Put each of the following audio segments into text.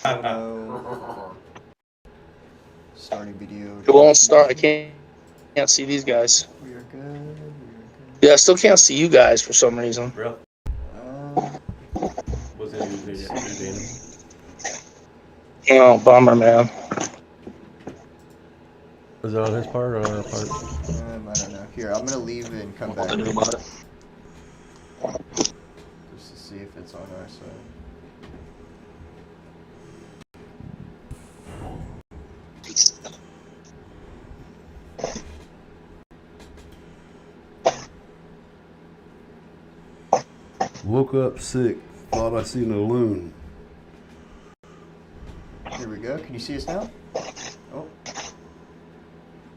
Photo. Starting video. It won't start. I can't see these guys. We are good. Yeah, I still can't see you guys for some reason. Really? Was it new video? Oh, bummer, man. Was it on his part or on our part? I don't know. Here, I'm gonna leave and come back. Think about it. Just to see if it's on our side. Woke up sick. Thought I seen a loon. Here we go. Can you see us now? Oh.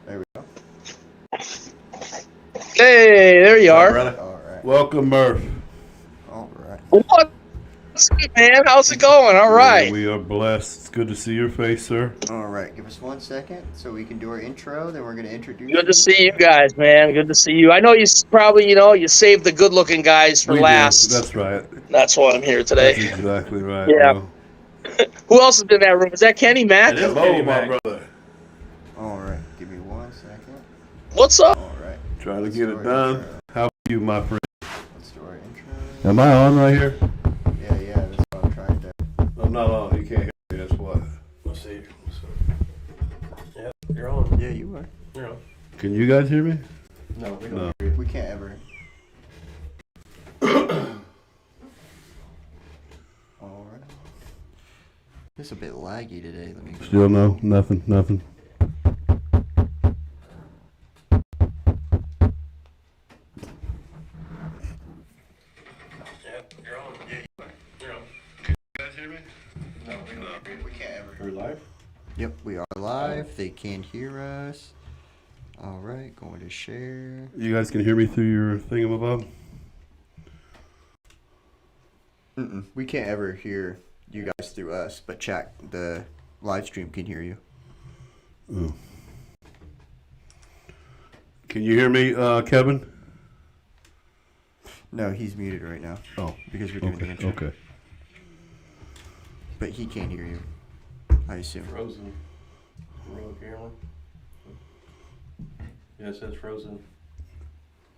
There we go. Hey, there you are. All right. Welcome, Murph. All right. What's up, man? How's it going? All right. Yeah, we are blessed. It's good to see your face, sir. All right. Give us 1 second so we can do our intro. Then we're gonna introduce. Good to see you guys, man. Good to see you. I know you probably, you saved the good-looking guys for We last. did. That's right. That's why I'm here today. That's exactly right. Yeah. bro. Who else is in that room? Is that Kenny Mac? It is. Hello, my brother. All right. Give me 1 second. What's up? All right. Trying to get it done. How are you, my friend? Let's do our intro. Am I on right here? Yeah. That's what I'm trying to. I'm not on. You can't hear me. That's what. Let's see. Yeah, you're on. Yeah, you are. You're on. Can you guys hear me? No, we don't No. hear you. We can't ever. All right. It's a bit laggy today. Let me. Still no. Nothing. Yeah, you're on. Yeah, you are. You're on. You guys hear me? No, we don't hear you. We can't ever. We're live? Yep, we are live. They can hear us. All right, going to share. You guys can hear me through your thingamabob? We can't ever hear you guys through us, but chat, the live stream can hear you. Oh. Can you hear me, Kevin? No, he's muted right now. Oh. Because we're doing the intro. Okay. But he can't hear you, I assume. Frozen. Roll the camera. Yeah, it says frozen.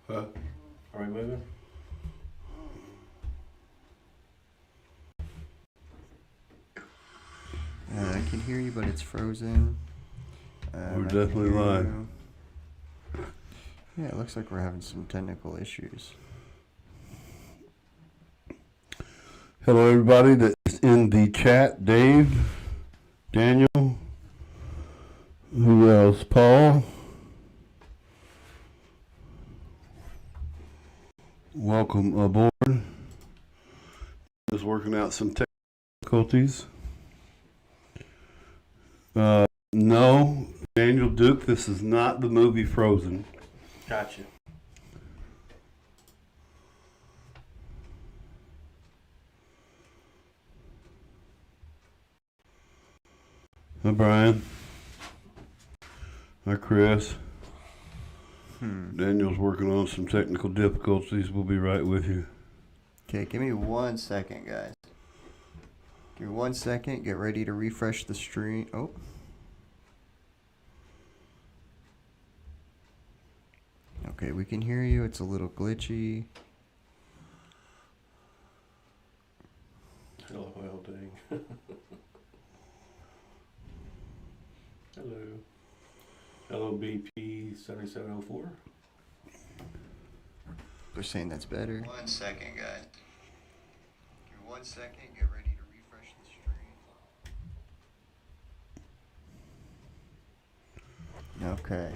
Huh? Are we moving? I can hear you, but it's frozen. We're I can definitely hear live. you. Yeah, it looks like we're having some technical issues. Hello, everybody that's in the chat. Dave, Daniel, who else? Paul. Welcome aboard. Just working out some difficulties. No, Daniel Duke, this is not the movie Frozen. Gotcha. Hi, Brian. Hi, Chris. Daniel's working on some technical difficulties. We'll be right with you. Okay, give me 1 second, guys. Give me 1 second. Get ready to refresh the stream. Oh. Okay, we can hear you. It's a little glitchy. Hello, well, dang. Hello. Hello, BP 7704. They're saying that's better. 1 second, guys. Give me 1 second. Get ready to refresh the stream. Okay.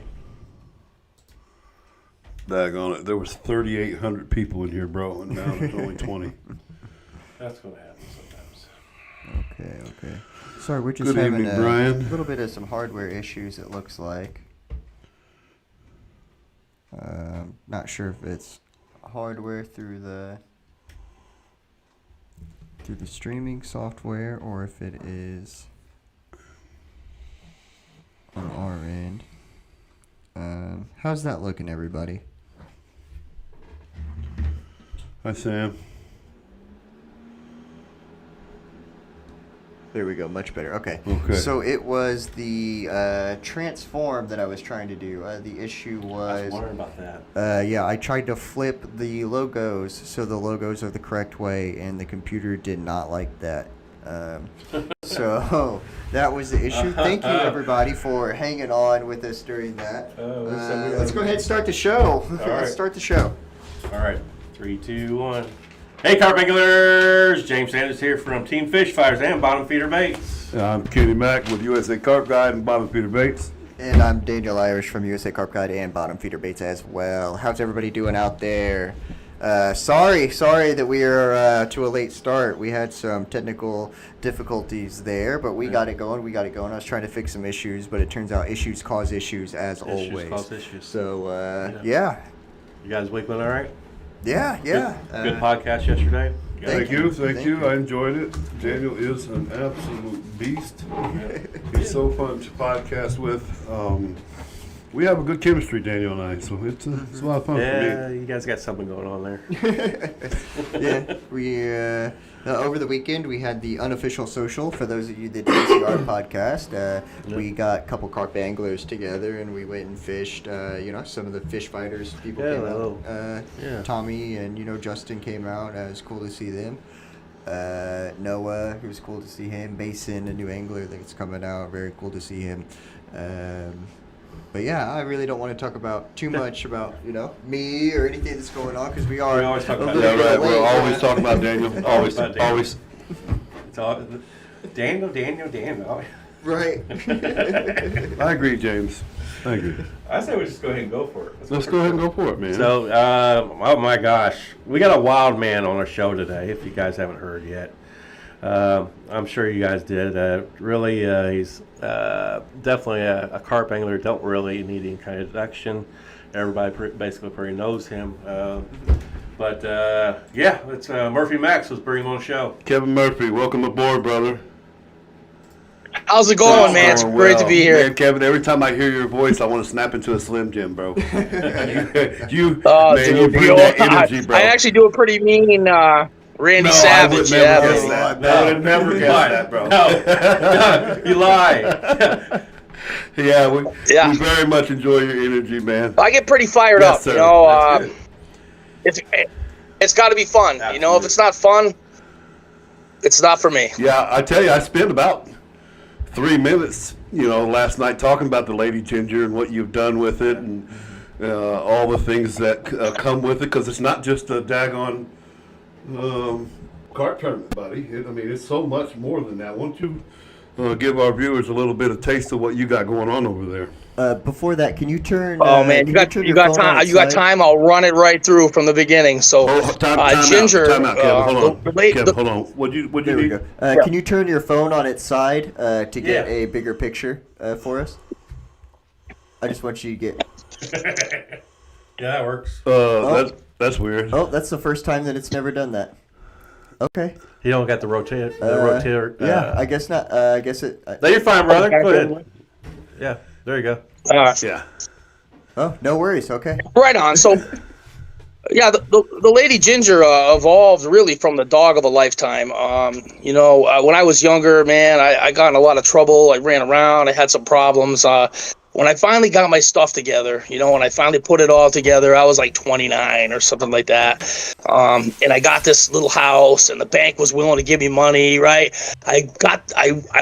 Daggone it. There was 3,800 people in here, bro, and now there's only 20. That's going to happen sometimes. Okay. Sorry, we're just Good having evening, a Brian. little bit of some hardware issues, it looks like. Not sure if it's hardware through the streaming software or if it is on our end. How's that looking, everybody? Hi, Sam. There we go. Much better. Okay. Okay. So it was the transform that I was trying to do. The issue I was was, wondering about that. yeah, I tried to flip the logos so the logos are the correct way, and the computer did not like that. So that was the issue. Thank you, everybody, for hanging on with us during that. Let's go ahead and start the show. right. Let's start the show. All right, 3, 2, 1. Hey, carp anglers! James Sanders here from Team Fish Fighters and Bottom Feeder Baits. I'm Kenny Mack with USA CARP Guide and Bottom Feeder Baits. And I'm Daniel Irish from USA CARP Guide and Bottom Feeder Baits as well. How's everybody doing out there? Sorry that we are to a late start. We had some technical difficulties there, but we got it going. I was trying to fix some issues, but it turns out issues cause issues as always. Issues cause issues. So, yeah. You guys week went all right? Yeah. Good podcast yesterday. Thank you. I enjoyed it. Daniel is an absolute beast. He's so fun to podcast with. We have a good chemistry, Daniel and I, so it's a lot of fun for Yeah, me. you guys got something going on there. Yeah, we over the weekend we had the unofficial social. For those of you that didn't see our podcast, we got a couple carp anglers together and we went and fished. Some of the fish fighters people came out. Tommy and Justin came out. It was cool to see them. Noah, it was cool to see him. Mason, a new angler that's coming out, very cool to see him. But yeah, I really don't want to talk about too much about me or anything that's going on because we always talk about We're always talking about Daniel. Always. It's all Daniel. Right. I agree, James. I agree. I say we just go ahead and go for it. Let's go ahead and go for it, man. So, oh my gosh, we got a wild man on our show today. If you guys haven't heard yet, I'm sure you guys did. He's definitely a carp angler. Don't really need any kind of introduction. Everybody basically pretty knows him. It's Murph Maxx was bringing him on the show. Kevin Murphy, welcome aboard, brother. How's it going, man? It's great to be here. Man, Kevin, every time I hear your voice, I want to snap into a Slim Jim, bro. you bring that energy, bro. I actually do a pretty mean Randy Savage. I would never guess that, bro. No, you lie. We very much enjoy your energy, man. I get pretty fired up. Sir. It's got to be fun. Absolutely. If it's not fun, it's not for me. Yeah, I tell you, I spent about 3 minutes, last night talking about the Lady Ginger and what you've done with it and all the things that come with it, because it's not just a daggone carp tournament, buddy. It's so much more than that. Won't you give our viewers a little bit of taste of what you got going on over there? Before that, can you turn? Oh man, you got time. You got time. I'll run it right through from the beginning. So, Ginger. Time out, Kevin. Hold on. What'd you need? Can you turn your phone on its side to get a bigger picture for us? I just want you to get. Yeah, that works. That's weird. Oh, that's the first time that it's never done that. Okay. You don't got the rotator. Yeah, I guess not. I guess it. No, you're fine, brother. Go ahead. Yeah, there you go. Yeah. Oh, no worries. Okay. Right on. So, yeah, the Lady Ginger evolved really from the dog of a lifetime. When I was younger, man, I got in a lot of trouble. I ran around. I had some problems. When I finally got my stuff together, when I finally put it all together, I was like 29 or something like that. And I got this little house and the bank was willing to give me money, right? I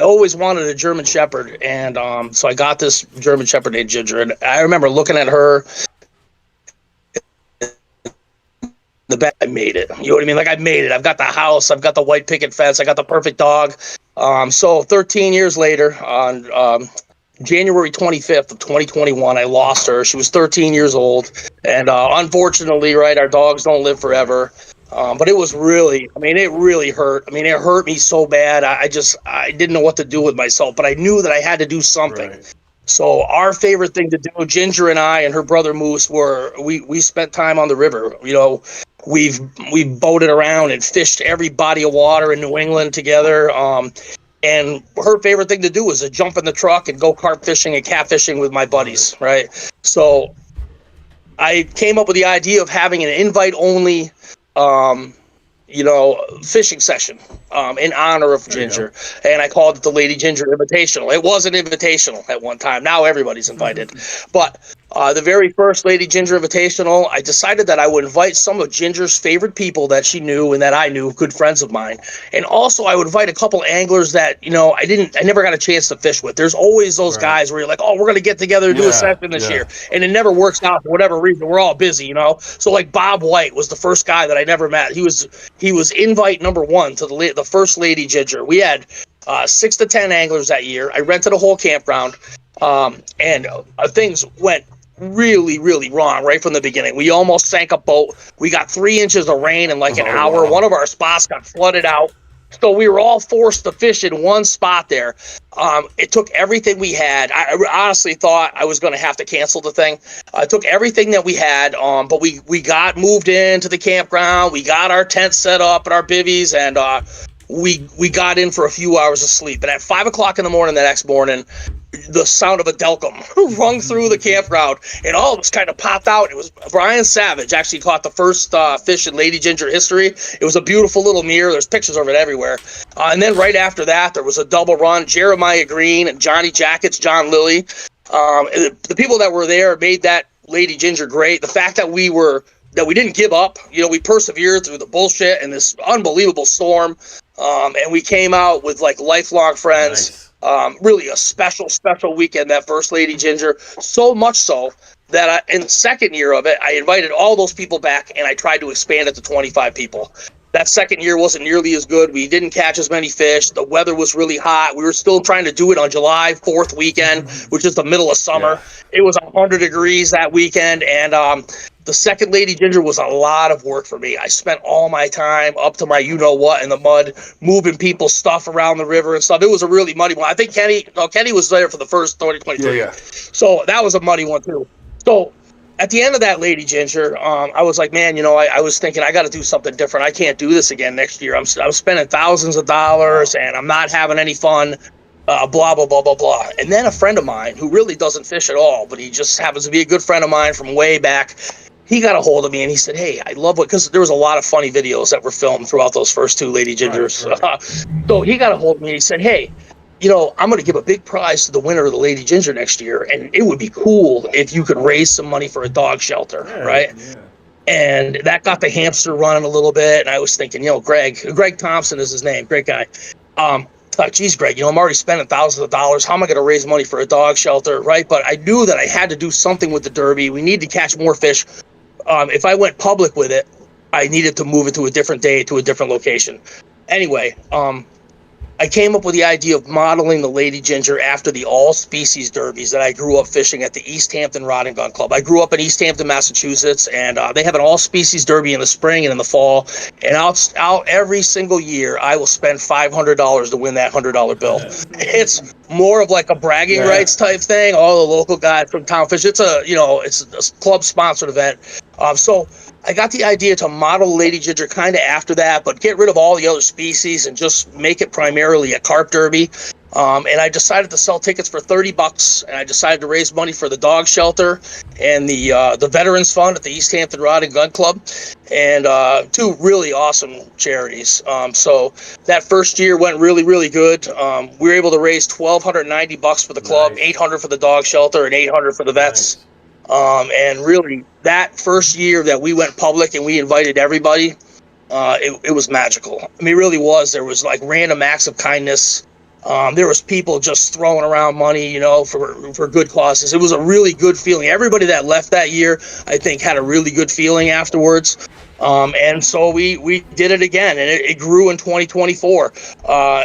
always wanted a German Shepherd. And so I got this German Shepherd named Ginger. And I remember looking at her, the back, I made it. You know what I mean? Like I made it. I've got the house. I've got the white picket fence. I got the perfect dog. So 13 years later on, January 25th of 2021, I lost her. She was 13 years old. And unfortunately, right, our dogs don't live forever. But it was really, it really hurt. It hurt me so bad. I didn't know what to do with myself, but I knew that I had to do something. Right. So our favorite thing to do, Ginger and I and her brother Moose, we spent time on the river. We've boated around and fished every body of water in New England together. And her favorite thing to do was to jump in the truck and go carp fishing and catfishing with my buddies, right? So I came up with the idea of having an invite-only fishing session in honor of Ginger, and I called it the Lady Ginger Invitational. It was an invitational at one time. Now everybody's invited, but the very first Lady Ginger Invitational, I decided that I would invite some of Ginger's favorite people that she knew and that I knew, good friends of mine, and also I would invite a couple anglers that I never got a chance to fish with. There's always those guys where you're like, oh, we're gonna get together and do a session this year, and it never works out for whatever reason. We're all busy, So like Bob White was the first guy that I never met. He was invite number one to the first Lady Ginger. We had 6 to 10 anglers that year. I rented a whole campground, and things went really, really wrong right from the beginning. We almost sank a boat. We got 3 inches of rain in like an hour. Wow. One of our spots got flooded out. So we were all forced to fish in one spot there. It took everything we had. I honestly thought I was going to have to cancel the thing. I took everything that we had, but we got moved into the campground. We got our tent set up and our bivvies, and we got in for a few hours of sleep. And at 5 o'clock in the morning the next morning, the sound of a delcum rung through the campground, and all of us kind of popped out. It was Brian Savage actually caught the first fish in Lady Ginger history. It was a beautiful little mirror. There's pictures of it everywhere. And then right after that, there was a double run. Jeremiah Green and Johnny Jackets, John Lilly. The people that were there made that Lady Ginger great. The fact that we didn't give up. We persevered through the bullshit and this unbelievable storm. And we came out with like lifelong friends. Nice. Really a special weekend, that first Lady Ginger. So much so that in the second year of it, I invited all those people back, and I tried to expand it to 25 people. That second year wasn't nearly as good. We didn't catch as many fish. The weather was really hot. We were still trying to do it on July 4th weekend, which is the middle of summer. Yeah. It was 100 degrees that weekend, and the second Lady Ginger was a lot of work for me. I spent all my time up to my you-know-what in the mud, moving people's stuff around the river and stuff. It was a really muddy one. I think Kenny was there for the first 2023. Yeah. So that was a muddy one, too. So at the end of that Lady Ginger, I was like, man, I was thinking I got to do something different. I can't do this again next year. I'm spending thousands of dollars, and I'm not having any fun. Blah, blah, blah, blah, blah. And then a friend of mine who really doesn't fish at all, but he just happens to be a good friend of mine from way back, he got a hold of me and he said, hey, I love because there was a lot of funny videos that were filmed throughout those first 2 Lady Gingers. Right. So he got a hold of me and he said, hey, I'm going to give a big prize to the winner of the Lady Ginger next year, and it would be cool if you could raise some money for a dog shelter, right? Yeah. And that got the hamster running a little bit, and I was thinking, Greg Thompson is his name, great guy. Thought, geez, Greg, I'm already spending thousands of dollars. How am I going to raise money for a dog shelter, right? But I knew that I had to do something with the Derby. We need to catch more fish. If I went public with it, I needed to move it to a different day, to a different location. Anyway, I came up with the idea of modeling the Lady Ginger after the all-species derbies that I grew up fishing at the East Hampton Rod and Gun Club. I grew up in East Hampton, Massachusetts, and they have an all-species derby in the spring and in the fall. And out every single year, I will spend $500 to win that $100 bill. It's more of like a bragging rights type thing. All the local guys from town fish. It's a club-sponsored event. So I got the idea to model Lady Ginger kind of after that, but get rid of all the other species and just make it primarily a carp derby. And I decided to sell tickets for $30, and I decided to raise money for the dog shelter and the Veterans Fund at the East Hampton Rod and Gun Club, and 2 really awesome charities. So that first year went really, really good. We were able to raise $1,290 for the club, nice. $800 for the dog shelter, and $800 for the vets. Nice. And really, that first year that we went public and we invited everybody, it was magical. I mean, it really was. There was like random acts of kindness. There was people just throwing around money, for good causes. It was a really good feeling. Everybody that left that year, I think, had a really good feeling afterwards. And so we did it again, and it grew in 2024.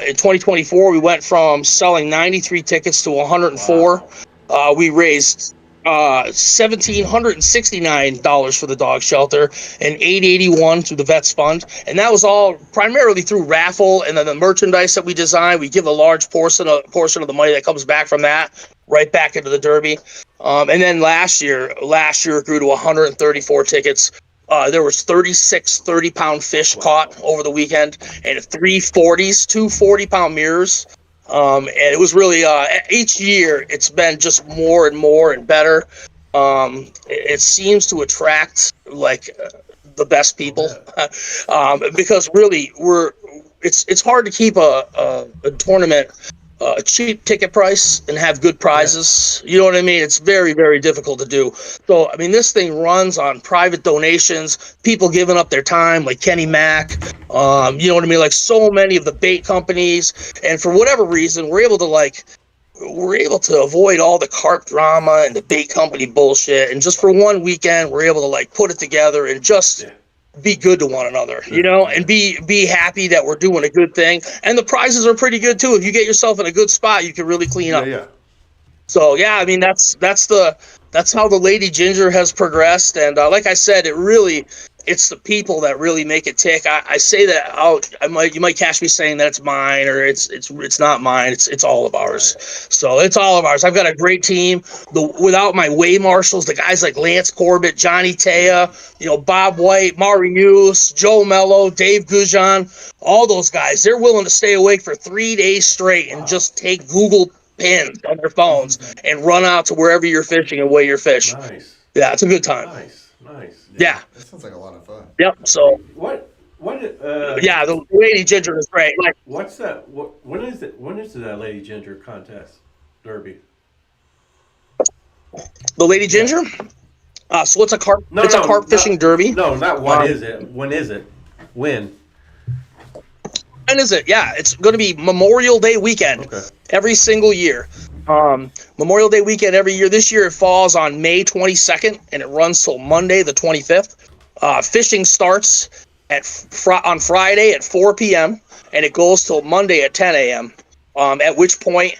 In 2024, we went from selling 93 tickets to 104. Wow. We raised $1,769 for the dog shelter and $881 to the Vets Fund, and that was all primarily through raffle. And then the merchandise that we design, we give a large portion of the money that comes back from that right back into the Derby. And then last year it grew to 134 tickets. There was 36 30-pound fish caught over the weekend, and 3 40s, 2 40-pound mirrors. And it was really, each year it's been just more and more and better. It seems to attract the best people, because really it's hard to keep a tournament a cheap ticket price and have good prizes. You know what I mean? It's very, very difficult to do. So, I mean, this thing runs on private donations, people giving up their time, like Kenny Mack, you know what I mean? Like so many of the bait companies. And for whatever reason, we're able to avoid all the carp drama and the bait company bullshit. And just for one weekend, we're able to like put it together and just be good to one another, you know, and be happy that we're doing a good thing. And the prizes are pretty good too. If you get yourself in a good spot, you can really clean up. Yeah. So yeah, I mean that's how the Lady Ginger has progressed. And like I said, it's the people that really make it tick. I say that you might catch me saying that it's mine or it's not mine. It's all of ours. So it's all of ours. I've got a great team. Without my way marshals, the guys like Lance Corbett, Johnny Taya, you know, Bob White, Marius, Joe Mello, Dave Goujon, all those guys, they're willing to stay awake for 3 days straight and just take Google pins on their phones and run out to wherever you're fishing and weigh your fish. Nice. Yeah, it's a good time. Nice. Yeah. That sounds like a lot of fun. Yep. So. Yeah, the Lady Ginger is great. Like, what's that? When is it? When is that Lady Ginger contest derby? The Lady Ginger. So it's a carp. It's a carp fishing derby. No, not what is it? When is it? When? When is it? Yeah, it's going to be Memorial Day weekend. Okay. Every single year. Memorial Day weekend every year. This year it falls on May 22nd and it runs till Monday the 25th. Fishing starts on Friday at 4 p.m. and it goes till Monday at 10 a.m. At which point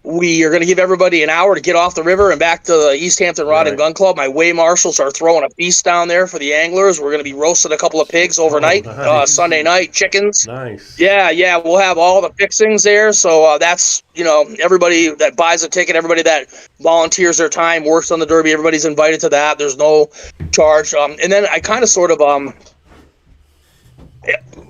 we are going to give everybody an hour to get off the river and back to the East Hampton Rod and Gun Club. My way marshals are throwing a feast down there for the anglers. We're going to be roasting a couple of pigs overnight, Sunday night, chickens. Nice. Yeah, we'll have all the fixings there. So that's, you know, everybody that buys a ticket, everybody that volunteers their time, works on the derby, everybody's invited to that. There's no charge. And then I kind of sort of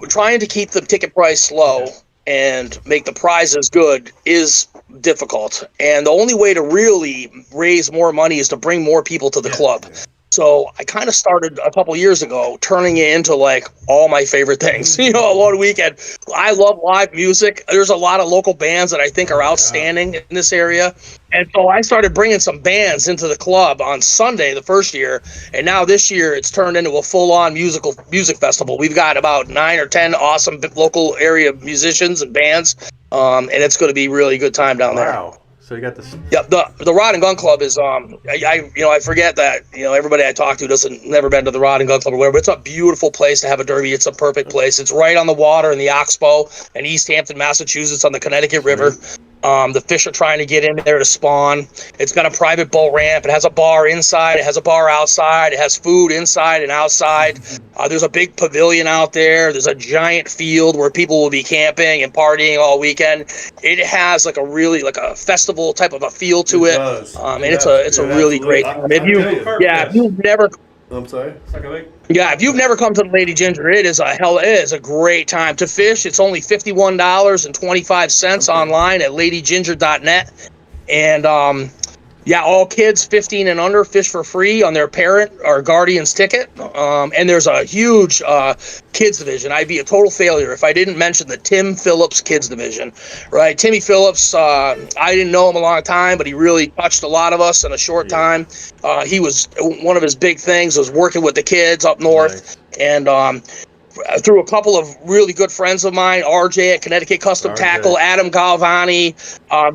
trying to keep the ticket price low and make the prizes good is difficult. And the only way to really raise more money is to bring more people to the club. So I kind of started a couple years ago turning it into like all my favorite things. You know, one weekend. I love live music. There's a lot of local bands that I think are outstanding in this area. And so I started bringing some bands into the club on Sunday the first year. And now this year it's turned into a full-on music festival. We've got about 9 or 10 awesome local area musicians and bands. And it's going to be really good time down there. Wow. So you got this. Yeah, the Rod and Gun Club is I forget that, you know, everybody I talk to never been to the Rod and Gun Club or whatever, but it's a beautiful place to have a derby. It's a perfect place. It's right on the water in the Oxbow in East Hampton, Massachusetts on the Connecticut River. The fish are trying to get in there to spawn. It's got a private boat ramp. It has a bar inside. It has a bar outside. It has food inside and outside. There's a big pavilion out there. There's a giant field where people will be camping and partying all weekend. It has like a festival type of a feel to it. And it's a really great time. If you've never I'm sorry? Yeah, if you've never come to the Lady Ginger, it is a great time to fish. It's only $51.25 online at ladyginger.net. And all kids 15 and under fish for free on their parent or guardian's ticket. And there's a huge kids division. I'd be a total failure if I didn't mention the Tim Phillips kids division, right? Timmy Phillips, I didn't know him a long time, but he really touched a lot of us in a short time. He was, one of his big things was working with the kids up north. And through a couple of really good friends of mine, RJ at Connecticut Custom Tackle, Adam Galvani,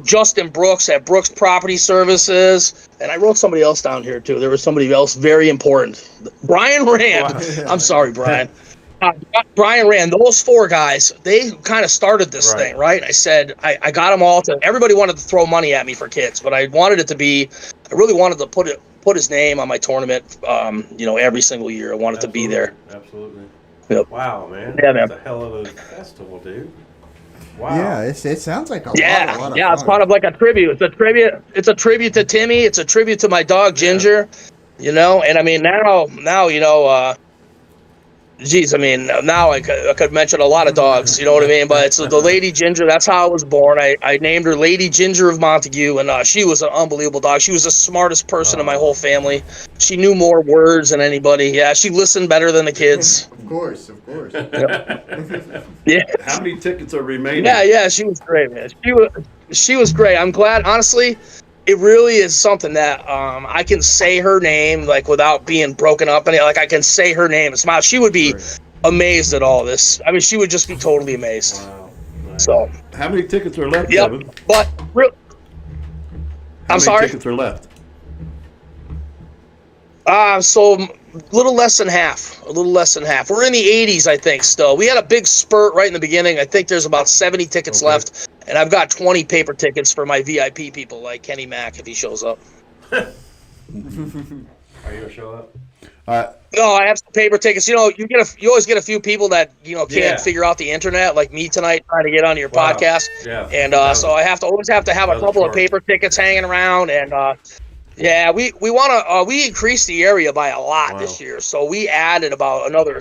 Justin Brooks at Brooks Property Services, and I wrote somebody else down here too. There was somebody else very important. Brian Rand. Wow. I'm sorry, Brian. Brian Rand, those 4 guys, they kind of started this thing, right? I said, I got them all to, everybody wanted to throw money at me for kids, but I wanted it to be, I really wanted to put his name on my tournament, every single year. I wanted to be there. Absolutely. Yep. Wow, man. Yeah, man. That's a hell of a festival, dude. Wow. Yeah, it sounds like a lot of fun. It's part of like a tribute. It's a tribute to Timmy. It's a tribute to my dog Ginger. You know, and I mean now Geez, I mean, now I could mention a lot of dogs, you know what I mean? But it's the Lady Ginger. That's how I was born. I named her Lady Ginger of Montague, and she was an unbelievable dog. She was the smartest person in my whole family. She knew more words than anybody. Yeah, she listened better than the kids. Of course. Yeah. How many tickets are remaining? Yeah, she was great, man. She was great. I'm glad, honestly. It really is something that I can say her name like without being broken up, and like I can say her name and smile. She would be amazed at all this. I mean, she would just be totally amazed. Wow. Nice. So, How many tickets are left, yep. Kevin? But How I'm many sorry. tickets are left? So a little less than half. A little less than half. We're in the 80s, I think. Still, we had a big spurt right in the begining. I think there's about 70 tickets left, and I've got 20 paper tickets for my VIP people, like Kenny Mack if he shows up. Are you gonna show up? No, I have some paper tickets. You know, you always get a few people that can't figure out the internet, like me tonight, trying to get on your podcast. Yeah. And so I always have to have a couple of paper tickets hanging around. And yeah, we want to we increased the area by a lot this year, so we added about another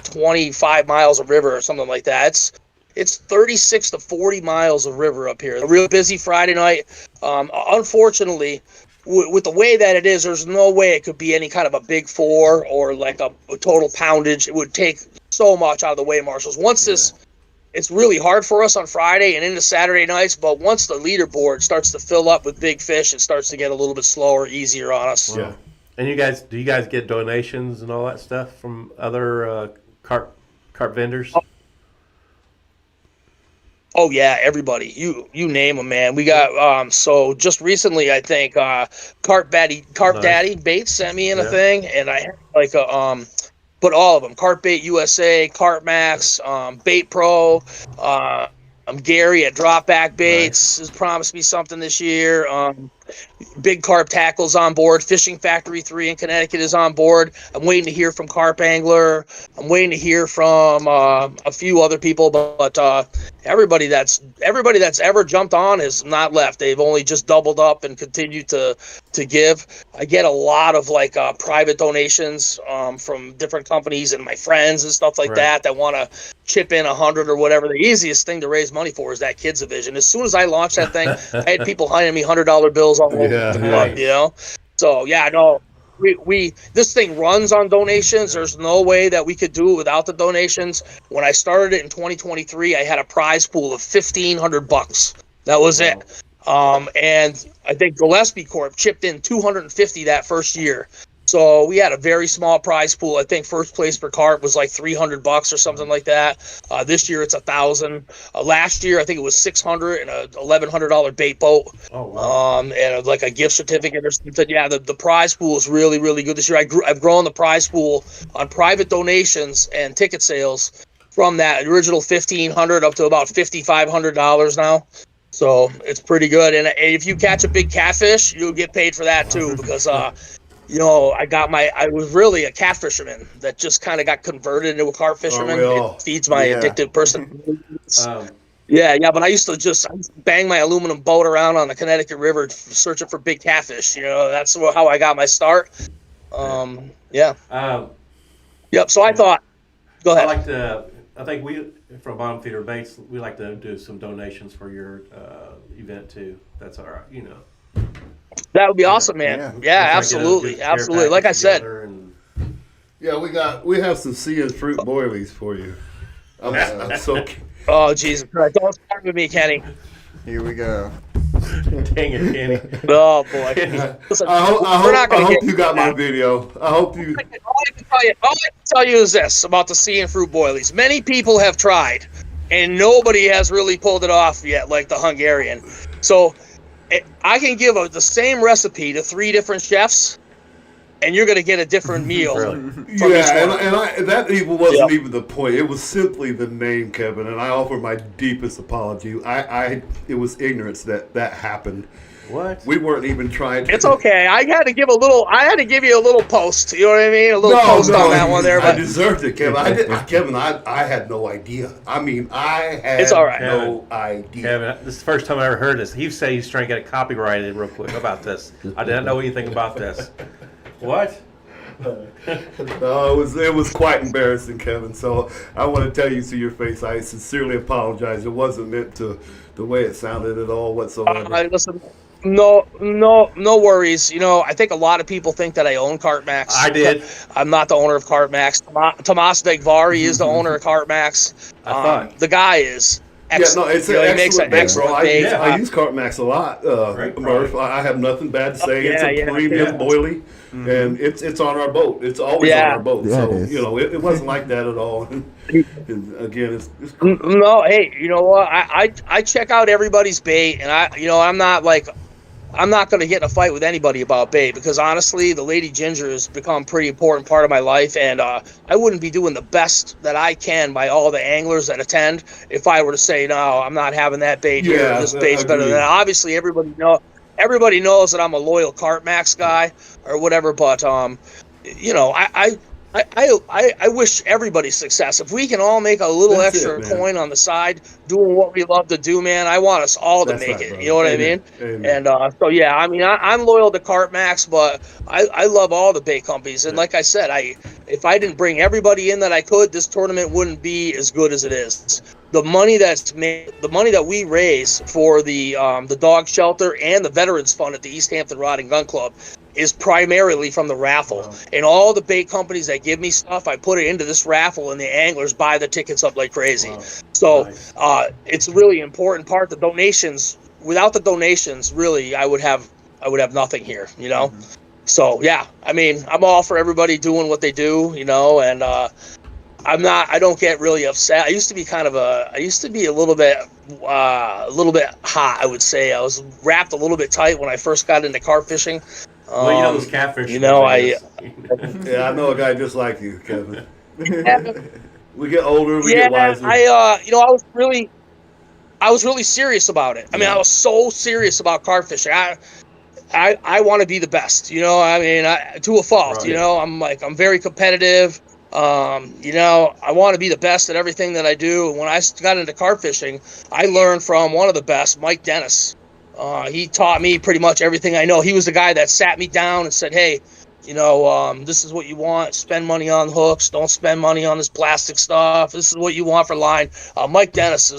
25 miles of river or something like that. It's 36 to 40 miles of river up here. A real busy Friday night. Unfortunately, with the way that it is, there's no way it could be any kind of a big four or like a total poundage. It would take so much out of the way marshals. Once it's really hard for us on Friday and into Saturday nights, but once the leaderboard starts to fill up with big fish, it starts to get a little bit slower, easier on us. Yeah. And do you guys get donations and all that stuff from other carp vendors? Oh yeah, everybody. You name them, man. We got so just recently, I think Carp Daddy Baits sent me in a thing, and I had like a but all of them: Carp Bait USA, Murph Maxx, Bait Pro. Gary at Dropback Baits has promised me something this year. Big Carp Tackle's on board. Fishing Factory 3 in Connecticut is on board. I'm waiting to hear from Carp Angler. I'm waiting to hear from a few other people, but everybody that's ever jumped on has not left. They've only just doubled up and continued to give. I get a lot of like private donations from different companies and my friends and stuff like that want to chip in 100 or whatever. The easiest thing to raise money for is that kids division. As soon as I launched that thing, I had people handing me $100 bills all over the club, you know? So yeah, no, we this thing runs on donations. There's no way that we could do it without the donations. When I started it in 2023, I had a prize pool of $1,500. That was it. And I think Gillespie Corp chipped in $250 that first year. So we had a very small prize pool. I think first place for Carp was like $300 or something like that. This year it's $1,000. Last year I think it was $600 and a $1,100 bait boat. Oh wow! And like a gift certificate or something. Yeah, the prize pool is really really good this year. I've grown the prize pool on private donations and ticket sales from that original $1,500 up to about $5,500 now. So it's pretty good. And if you catch a big catfish, you'll get paid for that too, because I was really a cat fisherman that just kind of got converted into a carp fisherman. It feeds my addictive person. But I used to bang my aluminum boat around on the Connecticut River searching for big catfish. You know, that's how I got my start. Yep. So I thought, go ahead. I think we, from Bottom Feeder Baits, we like to do some donations for your event too. That's all right, you know. That would be awesome, man. Yeah, absolutely. Like I said. We have some sea and fruit boilies for you. I'm so. Oh Jesus Christ! Don't start with me, Kenny. Here we go. Dang it, Kenny. Oh boy. Listen, I hope you got my video. I hope you. All I can tell you is this about the sea and fruit boilies. Many people have tried, and nobody has really pulled it off yet, like the Hungarian. So I can give the same recipe to 3 different chefs, and you're going to get a different meal. That even wasn't even the point. It was simply the name, Kevin, and I offer my deepest apology. It was ignorance that happened. What? We weren't even trying to. It's okay. I had to give you a little post. You know what I mean? A little post on that one there. I deserved it, Kevin. Kevin, I had no idea. I mean, I had it's all right. no idea. Kevin, this is the first time I ever heard this. He said he's trying to get it copyrighted real quick about this. I didn't know anything about this. What? No, it was quite embarrassing, Kevin. So I want to tell you to your face, I sincerely apologize. It wasn't meant to the way it sounded at all whatsoever. Listen, no worries. You know, I think a lot of people think that I own Carp Max. I did. I'm not the owner of Carp Max. Tomas Vegvari is the owner of Carp Max. I thought. The guy is Yeah, excellent. no, it's You know, an he makes excellent an bait, excellent bro. bait. I use Carp Max a lot, Great Murph. product. I have nothing bad to say. Yeah, It's a yeah, premium yeah. boilie, and it's on our boat. It's always on Yeah. our boat. Yeah, So it is. you know, it wasn't like that at all. And again, it's No, hey, you know what? I check out everybody's bait, and I'm not going to get in a fight with anybody about bait, because honestly, the Lady Ginger has become a pretty important part of my life, and I wouldn't be doing the best that I can by all the anglers that attend if I were to say, no, I'm not having that bait here. Yeah, This bait's better than agreed. that. Obviously, everybody knows that I'm a loyal Carp Max guy or whatever, but you know, I wish everybody success. If we can all make a little That's extra it, man. coin on the side doing what we love to do, man, I want us all to That's make right, it. brother. You know what Amen. I mean? Amen. And so, yeah, I mean, I'm loyal to Carp Max, but I love all the bait companies. And like I said, if I didn't bring everybody in that I could, this tournament wouldn't be as good as it is. The money that's made, the money that we raise for the dog shelter and the Veterans Fund at the East Hampton Rod and Gun Club is primarily from the raffle. Wow. And all the bait companies that give me stuff, I put it into this raffle, and the anglers buy the tickets up like crazy. Wow. So Nice. it's a really important part. The donations, without the donations, really, I would have nothing here, you know? Mm-hmm. So yeah, I mean, I'm all for everybody doing what they do, you know, and I don't get really upset. I used to be a little bit hot, I would say. I was wrapped a little bit tight when I first got into carp fishing. Well, you know those catfish. you know, Yeah, I know a guy just like you, Kevin. We get older, we yeah, get wiser. you know, I was really serious about it. I mean, I was so serious about carp fishing. I want to be the best, you know. I mean, to a fault, Right. you know. I'm very competitive. You know, I want to be the best at everything that I do. And when I got into carp fishing, I learned from one of the best, Mike Dennis. He taught me pretty much everything I know. He was the guy that sat me down and said, hey, you know, this is what you want. Spend money on hooks. Don't spend money on this plastic stuff. This is what you want for line. Mike Dennis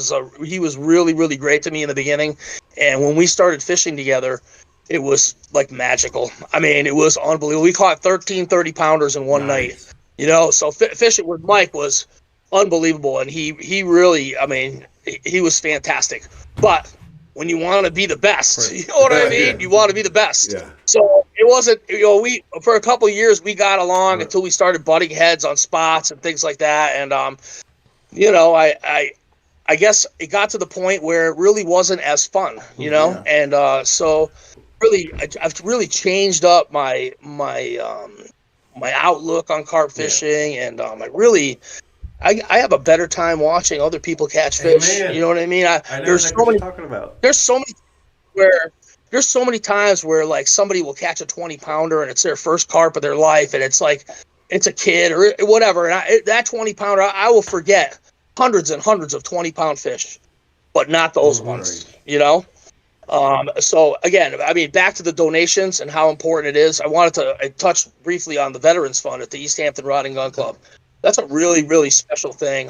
he was really, really great to me in the beginning. And when we started fishing together, it was like magical. I mean, it was unbelievable. We caught 13 30-pounders in one night. You know, so fishing with Mike was unbelievable. And he really, I mean, he was fantastic. But when you want to be the best, you know what I mean? Yeah. You want to be the best. Yeah. So it wasn't, you know, for a couple of years, we got along until we started butting heads on spots and things like that. And, you know, I guess it got to the point where it really wasn't as fun, you know? Yeah. And so really, I've really changed up my outlook on carp fishing. And I have a better time watching other people catch fish. Amen. You know what I mean? I know There's exactly so many. what you're talking about. There's so many times where like somebody will catch a 20-pounder and it's their first carp of their life, and it's like it's a kid or whatever. And that 20-pounder, I will forget hundreds and hundreds of 20-pound fish, but not those ones. You know. So again, I mean, back to the donations and how important it is. I wanted to touch briefly on the Veterans Fund at the East Hampton Rod and Gun Club. That's a really, really special thing.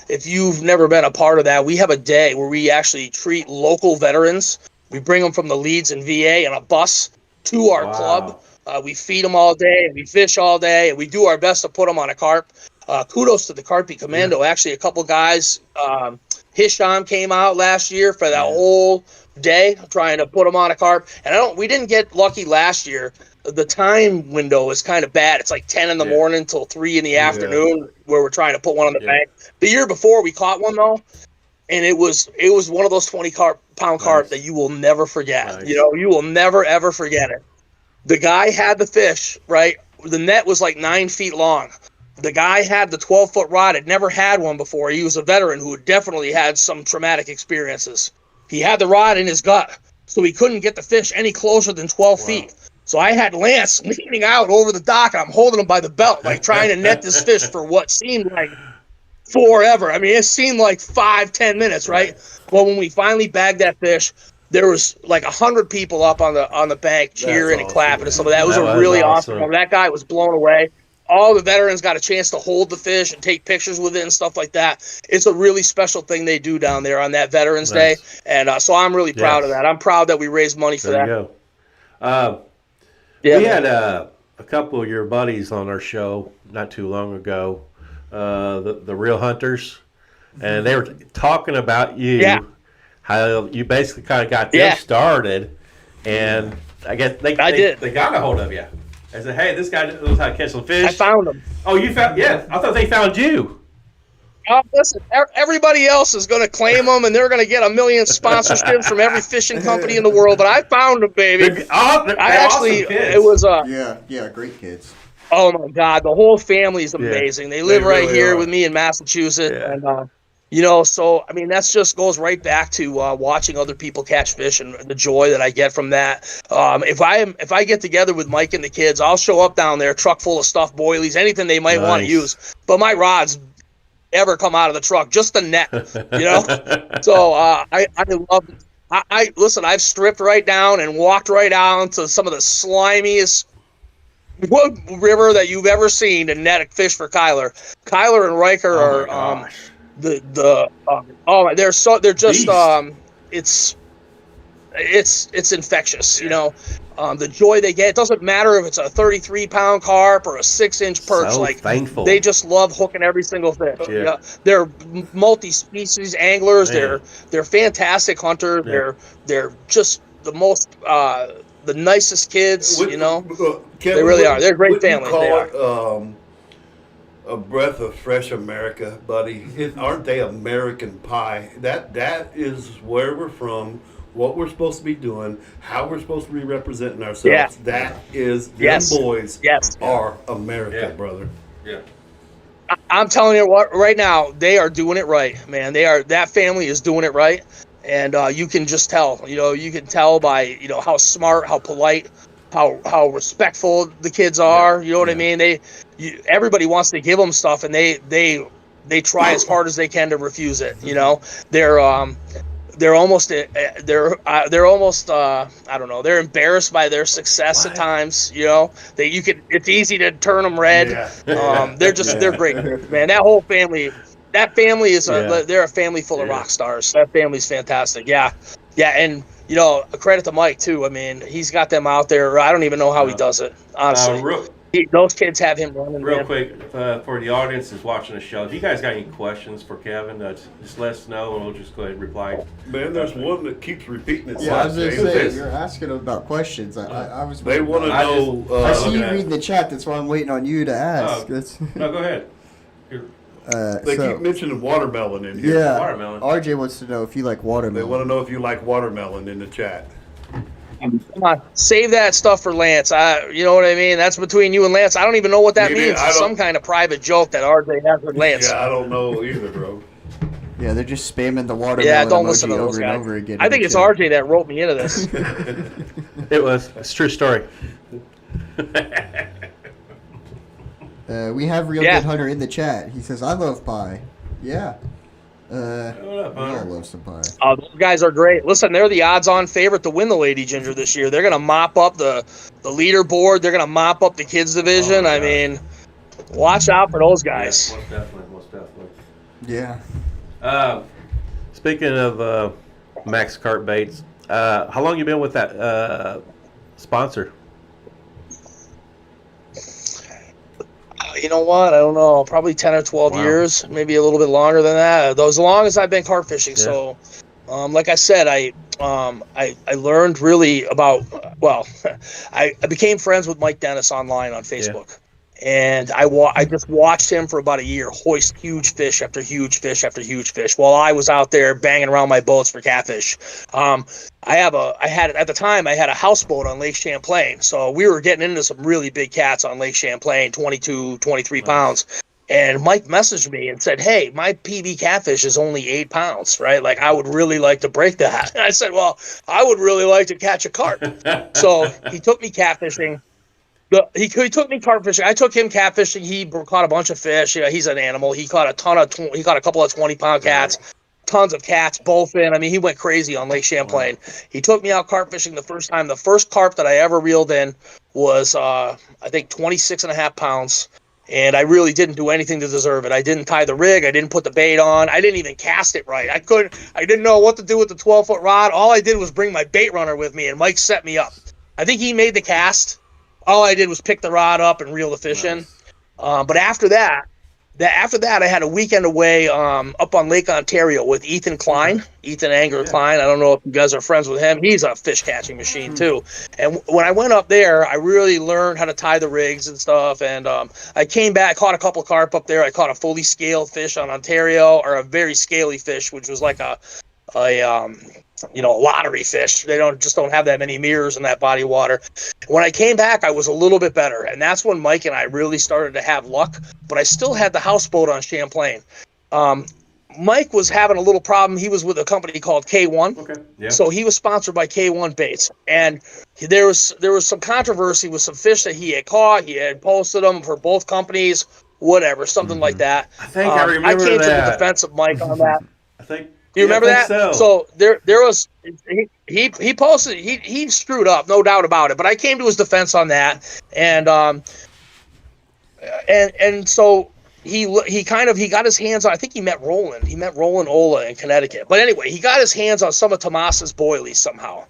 If you've never been a part of that, we have a day where we actually treat local veterans. We bring them from the Leeds and VA in a bus to our club. We feed them all day, and we fish all day, and we do our best to put them on a carp. Kudos to the Carpy Commando. Yeah. Actually, a couple guys, Hisham came out last year for that whole day trying to put them on a carp. And we didn't get lucky last year. The time window is kind of bad. It's like 10 in the morning till 3 in the afternoon where we're trying to put one on the bank. The year before we caught one though, and it was one of those 20-pound carp that you will never forget. Nice. You know, you will never ever forget it. The guy had the fish, right? The net was like 9 feet long. The guy had the 12-foot rod. Had never had one before. He was a veteran who definitely had some traumatic experiences. He had the rod in his gut, so he couldn't get the fish any closer than 12 feet. So I had Lance leaning out over the dock, and I'm holding him by the belt, like trying to net this fish for what seemed like forever. I mean, it seemed like 5-10 minutes, right? Well, when we finally bagged that fish, there was like 100 people up on the bank cheering and awesome, clapping and stuff like that. It was That a was really awesome. awesome. That guy was blown away. All the veterans got a chance to hold the fish and take pictures with it and stuff like that. It's a really special thing they do down there on that Veterans Day, and so I'm really proud of that. I'm proud that we raised money for There that. you go. Yeah, We man. had a couple of your buddies on our show not too long ago, the Real Hunters, and they were talking about you, Yeah. how you basically kind of got them Yeah. started, and I guess they got a hold of you. I said, hey, this guy knows how to catch some fish. I found them. Oh, you found? Yeah, I thought they found you. Listen, everybody else is going to claim them, and they're going to get 1 million sponsorships from every fishing company in the world. But I found them, baby. They're I actually, awesome kids. it was Yeah, great kids. oh my God, the whole family is amazing. They live right really here are. with me in Massachusetts, Yeah. and so I mean, that's just goes right back to watching other people catch fish and the joy that I get from that. If I get together with Mike and the kids, I'll show up down there, truck full of stuffed boilies, anything they might want to Nice. use. But my rods ever come out of the truck, just the net, So I love. I listen. I've stripped right down and walked right down to some of the slimiest river that you've ever seen and net a fish for Kyler. Kyler and Riker Oh my are gosh. they're just Beast. it's infectious, the joy they get. It doesn't matter if it's a 33-pound carp or a 6-inch perch. So like thankful. they just love hooking every single fish. Yeah. They're multi-species anglers. Man. They're fantastic hunters. Yeah. They're just the most the nicest kids. Kevin, They really are. They're a great wouldn't you family. They call it, a breath of fresh America, buddy. Aren't they American pie? That is where we're from, what we're supposed to be doing, how we're supposed to be representing ourselves. Yeah. That is, Yes. them boys Yes. are America, Yeah. brother. Yeah. I'm telling you what, right now they are doing it right, man. That family is doing it right, and you can just tell. You can tell by how smart, how polite, how respectful the kids are. You know what I mean? Everybody wants to give them stuff, and they try as hard as they can to refuse it. They're almost I don't know. They're embarrassed by their success at times. It's easy to turn them red. Yeah. They're great kids, man. That whole family. That family is they're a family full of rock stars. That family's fantastic. Yeah, and a credit to Mike too. I mean, he's got them out there. I don't even know how he does it. Honestly, those kids have him running. Real quick, for the audience that's watching the show, if you guys got any questions for Kevin, just let us know and we'll just go ahead and reply. Man, there's one that keeps repeating itself. Yeah, I was gonna James. say, you're asking about questions. I was. They want to I know. I see you okay. reading the chat. That's why I'm waiting on you to ask. Oh. That's. No, go ahead. They so, keep mentioning watermelon in here. yeah, Watermelon. RJ wants to know if you like They watermelon. want to know if you like watermelon in the chat. Come on, save that stuff for Lance. You know what I mean? That's between you and Lance. I don't even know what that Maybe means. I It's don't- some kind of private joke that RJ has with Lance. Yeah, I don't know either, bro. Yeah, they're just spamming the watermelon Yeah, don't emoji listen to those over and guys. over again. I in think the it's chat. RJ that wrote me into this. It's a true story. We have Real Yeah. Good Hunter in the chat. He says, "I love pie." Yeah. What up, We all Hunter? love some pie. Those guys are great. Listen, they're the odds-on favorite to win the Lady Ginger this year. They're going to mop up the leaderboard. They're going to mop up the kids division. my I gosh. mean, watch out for those guys. Yeah, most definitely. Yeah. Speaking of Max Carp Baits, how long you been with that sponsor? You know what? I don't know. Probably 10 or 12 Wow. years, maybe a little bit longer than that. As long as I've been carp fishing. Yeah. So, like I said, I learned really about, well, I became friends with Mike Dennis online on Facebook. And I just watched him for about a year hoist huge fish after huge fish after huge fish while I was out there banging around my boats for catfish. I had at the time I had a houseboat on Lake Champlain, so we were getting into some really big cats on Lake Champlain, 22, 23 pounds. And Mike messaged me and said, "Hey, my PB catfish is only 8 pounds, right? Like, I would really like to break that." And I said, "Well, I would really like to catch a carp." So he took me catfishing. He took me carp fishing. I took him catfishing. He caught a bunch of fish. He's an animal. He caught a couple of 20-pound cats. tons of cats, bowfin. I mean, he went crazy on Lake Champlain. Wow. He took me out carp fishing the first time. The first carp that I ever reeled in was, I think, 26 and a half pounds. And I really didn't do anything to deserve it. I didn't tie the rig. I didn't put the bait on. I didn't even cast it right. I didn't know what to do with the 12-foot rod. All I did was bring my bait runner with me, and Mike set me up. I think he made the cast. All I did was pick the rod up and reel the fish in. But after that, I had a weekend away up on Lake Ontario with Ethan Klein, Ethan Angler Klein. I don't know if you guys are friends with him. He's a fish catching machine too. And when I went up there, I really learned how to tie the rigs and stuff. And I came back, caught a couple carp up there. I caught a fully scaled fish on Ontario, or a very scaly fish, which was like a lottery fish. They don't have that many mirrors in that body of water. When I came back, I was a little bit better, and that's when Mike and I really started to have luck. But I still had the houseboat on Champlain. Mike was having a little problem. He was with a company called K1. Okay. Yeah. So he was sponsored by K1 Baits, and there was some controversy with some fish that he had caught. He had posted them for both companies, whatever, something like that. I think I remember I came that. to the defense of Mike on that. I think. Do you remember that? So there was he posted he screwed up, no doubt about it. But I came to his defense on that, and so he got his hands on. I think he met Roland. He met Roland Ola in Connecticut. But anyway, he got his hands on some of Tomas's boilies somehow,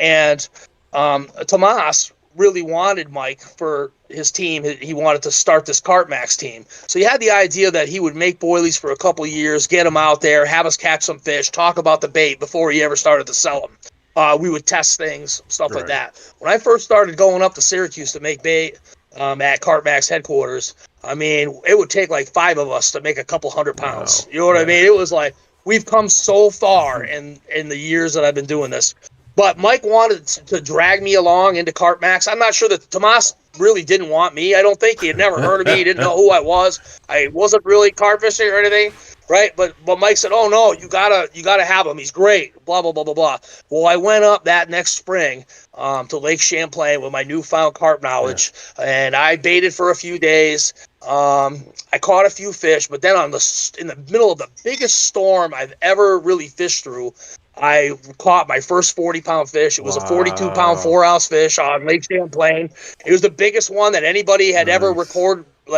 and Tomas really wanted Mike for his team. He wanted to start this Carp Maxx team. So he had the idea that he would make boilies for a couple of years, get them out there, have us catch some fish, talk about the bait before he ever started to sell them. We would test things, stuff like that. When I first started going up to Syracuse to make bait at Carp Maxx headquarters, I mean, it would take like 5 of us to make a couple 100 pounds. Wow. You know what I mean? It was like, we've come so far in the years that I've been doing this. But Mike wanted to drag me along into Carp Maxx. I'm not sure that Tomas really didn't want me. I don't think he had never heard of me. He didn't know who I was. I wasn't really carp fishing or anything, right? But Mike said, "Oh no, you gotta have him. He's great." Blah blah blah blah blah. Well, I went up that next spring to Lake Champlain with my newfound carp knowledge, and I baited for a few days. I caught a few fish, but then in the middle of the biggest storm I've ever really fished through, I caught my first 40-pound fish. It was a 42-pound 4-ounce fish on Lake Champlain. It was the biggest one that anybody had ever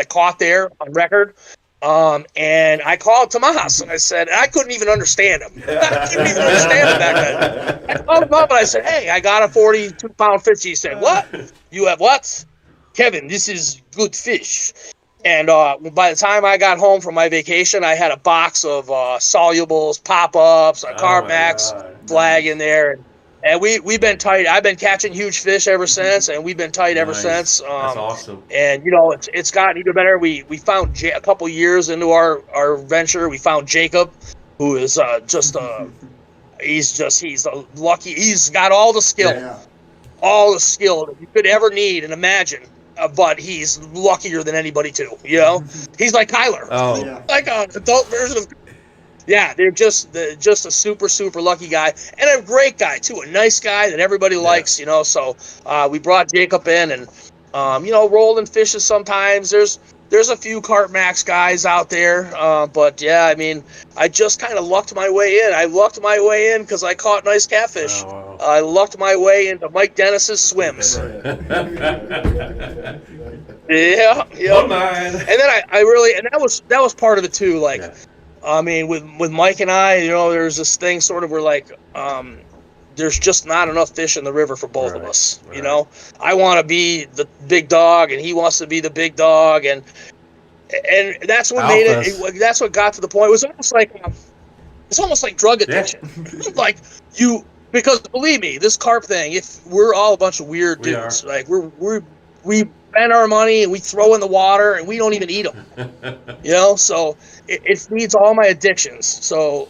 caught there on record. And I called Tomas, and I said, I couldn't even understand him. I couldn't even understand him back then. I called him up, and I said, "Hey, I got a 42-pound fish." He said, "What? You have what?" "Kevin, this is good fish." And by the time I got home from my vacation, I had a box of solubles, pop-ups, a Carp Maxx flag in there. And we've been tight. I've been catching huge fish ever since, and we've been tight ever since. That's awesome. And, it's gotten even better. We found a couple years into our venture, we found Jacob, who is he's lucky. He's got all the skill, all the skill that you could ever need and imagine. But he's luckier than anybody too. He's like Kyler. Oh, yeah. Like an adult version of. Yeah, they're just a super super lucky guy, and a great guy too. A nice guy that everybody likes. So we brought Jacob in, and rolling fishes sometimes. There's a few Carp Maxx guys out there, but yeah, I mean, I just kind of lucked my way in. I lucked my way in because I caught nice catfish. Oh, wow. I lucked my way into Mike Dennis's swims. Yeah. Oh, man. And then I really, and that was part of it too. Like, I mean, with Mike and I, there's this thing sort of where there's just not enough fish in the river for both of us. Right. I want to be the big dog, and he wants to be the big dog, and that's what made it. That's what got to the point. It was almost like drug addiction. Because believe me, this carp thing. If we're all a bunch of weird dudes, we spend our money and we throw in the water and we don't even eat them. So it feeds all my addictions. So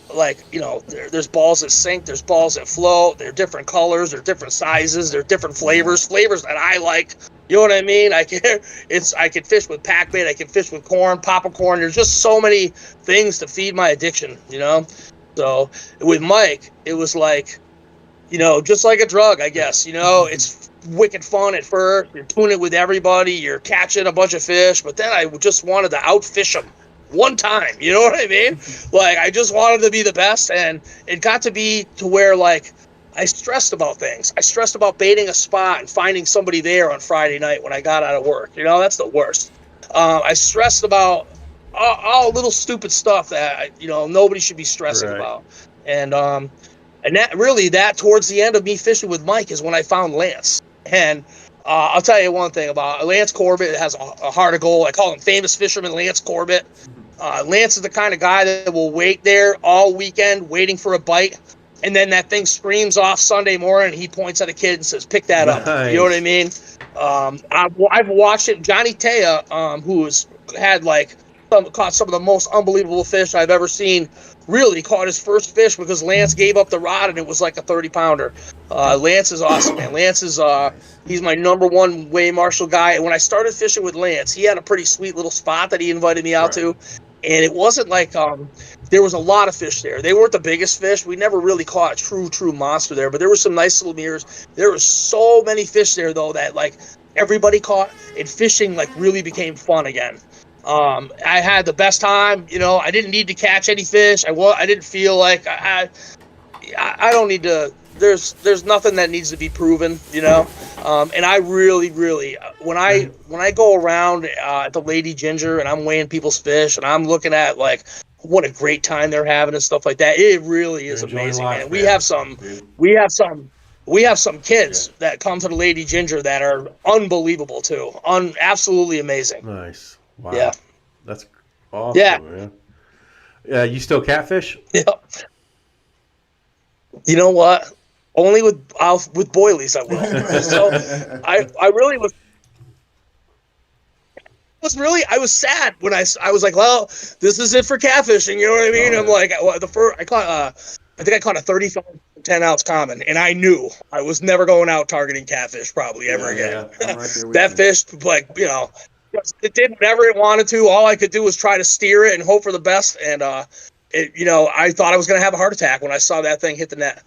there's balls that sink, there's balls that float, they're different colors, they're different sizes, they're different flavors that I like. You know what I mean? I can fish with pack bait, I can fish with corn, popcorn. There's just so many things to feed my addiction. So with Mike, it was like, just like a drug, I guess. It's wicked fun at first. You're doing it with everybody. You're catching a bunch of fish, but then I just wanted to outfish them. one time. You know what I mean? Like, I just wanted to be the best, and it got to be to where, like, I stressed about things. I stressed about baiting a spot and finding somebody there on Friday night when I got out of work. You know, that's the worst. I stressed about all little stupid stuff that, you know, nobody should be stressing about. And that towards the end of me fishing with Mike is when I found Lance. And I'll tell you one thing about Lance Corbett. Has a heart of gold. I call him famous fisherman Lance Corbett. Lance is the kind of guy that will wait there all weekend waiting for a bite. And then that thing screams off Sunday morning, and he points at a kid and says, pick that up. You know what I mean? I've watched it. Johnny Taya, who's had like caught some of the most unbelievable fish I've ever seen, really caught his first fish because Lance gave up the rod, and it was like a 30-pounder. Lance is awesome, man. Lance is he's my number one weigh marshal guy. And when I started fishing with Lance, he had a pretty sweet little spot that he invited me out to. And it wasn't like there was a lot of fish there. They weren't the biggest fish. We never really caught a true monster there, but there were some nice little mirrors. There were so many fish there, though, that like everybody caught, and fishing like really became fun again. I had the best time. You know, I didn't need to catch any fish. I didn't feel like I don't need to. There's nothing that needs to be proven, you know. And I really when I go around at the Lady Ginger and I'm weighing people's fish and I'm looking at like what a great time they're having and stuff like that, it really is amazing, man. We have some kids that come to the Lady Ginger that are unbelievable too, absolutely amazing. Nice. Wow. Yeah. That's awesome. Yeah. Man. You still catfish? Yeah. You know what? Only with boilies I will. So I really was I was sad when I was like, well, this is it for catfishing. You know what I mean? I'm like, I caught a 35 10-ounce common, and I knew I was never going out targeting catfish probably ever again. Yeah. Right that fish, like, you know, it did whatever it wanted to. All I could do was try to steer it and hope for the best. And you know, I thought I was going to have a heart attack when I saw that thing hit the net.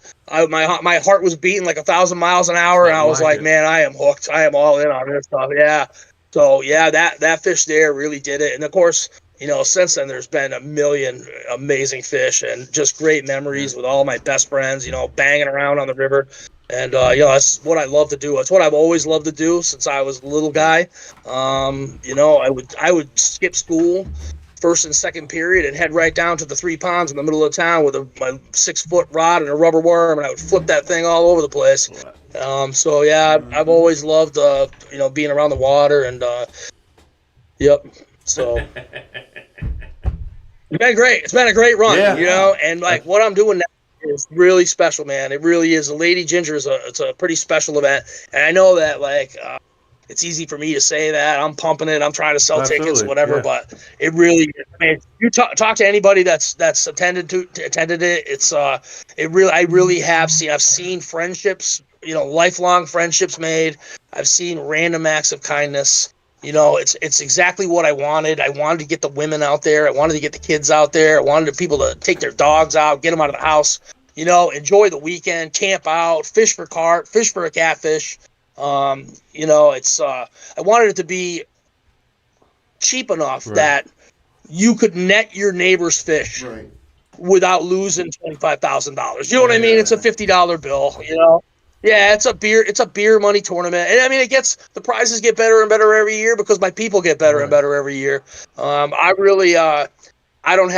My heart was beating like 1,000 miles an hour, and I was like, man, I am hooked. I am all in on this stuff. Yeah. So yeah, that fish there really did it. And of course, you know, since then there's been a million amazing fish and just great memories with all my best friends, you know, banging around on the river. And, you know, that's what I love to do. It's what I've always loved to do since I was a little guy. You know, I would skip school first and second period and head right down to the 3 ponds in the middle of town with my 6-foot rod and a rubber worm, and I would flip that thing all over the place. So yeah, I've always loved, you know, being around the water, and yep. So it's been great. It's been a great run, you know, and like what I'm doing now is really special, man. It really is. The Lady Ginger it's a pretty special event, and I know that like it's easy for me to say that. I'm pumping it. I'm trying to sell tickets, whatever. Yeah. But it really, I mean, you talk to anybody that's attended it. It's it really, I really have seen. I've seen friendships, you know, lifelong friendships made. I've seen random acts of kindness. You know, it's exactly what I wanted. I wanted to get the women out there. I wanted to get the kids out there. I wanted the people to take their dogs out, get them out of the house. You know, enjoy the weekend, camp out, fish for carp, fish for a catfish. You know, it's I wanted it to be cheap enough that you could net your neighbor's fish without losing $25,000. You know what I mean? It's a $50 bill, you know. Yeah, it's a beer money tournament. And I mean, the prizes get better and better every year because my people get better and better every year. I really I don't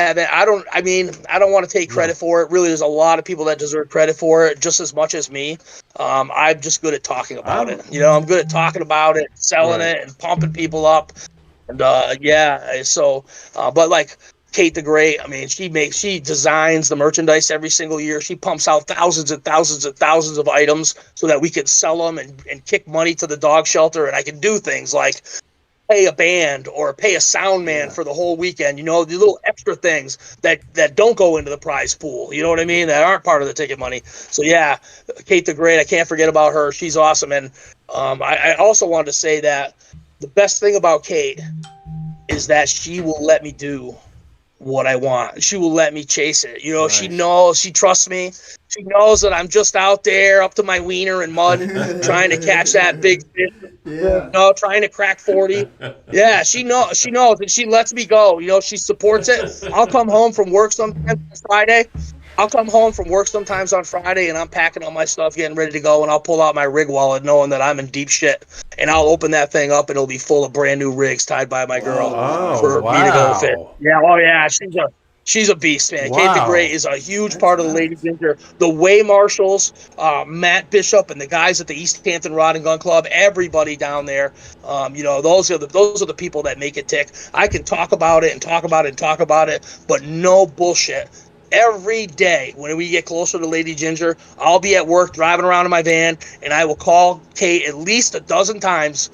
want to take credit for it. Really, there's a lot of people that deserve credit for it just as much as me. I'm just good at talking about it. You know, I'm good at talking about it, selling it, and pumping people up. And but like Kate the Great, I mean, she designs the merchandise every single year. She pumps out thousands and thousands and thousands of items so that we can sell them and kick money to the dog shelter. And I can do things like pay a band or pay a sound man for the whole weekend, you know, the little extra things that don't go into the prize pool, you know what I mean, that aren't part of the ticket money. So yeah, Kate the Great, I can't forget about her. She's awesome. And I also wanted to say that the best thing about Kate is that she will let me do what I want. She will let me chase it. You know, Nice. she knows, she trusts me. She knows that I'm just out there up to my wiener in mud trying to catch that big fish. Yeah. You know, trying to crack 40. Yeah, she knows, and she lets me go. You know, she supports it. I'll come home from work sometimes on Friday. And I'm packing all my stuff, getting ready to go, and I'll pull out my rig wallet knowing that I'm in deep shit. And I'll open that thing up, and it'll be full of brand new rigs tied by my girl for me to go fish. Yeah, oh yeah, she's a beast, man. Wow. Kate the Great is a huge part of the Lady Ginger. The Way Marshals, Matt Bishop, and the guys at the East Hampton Rod and Gun Club, everybody down there. You know, those are the people that make it tick. I can talk about it, but no bullshit. Every day when we get closer to Lady Ginger, I'll be at work driving around in my van, and I will call Kate at least a dozen times.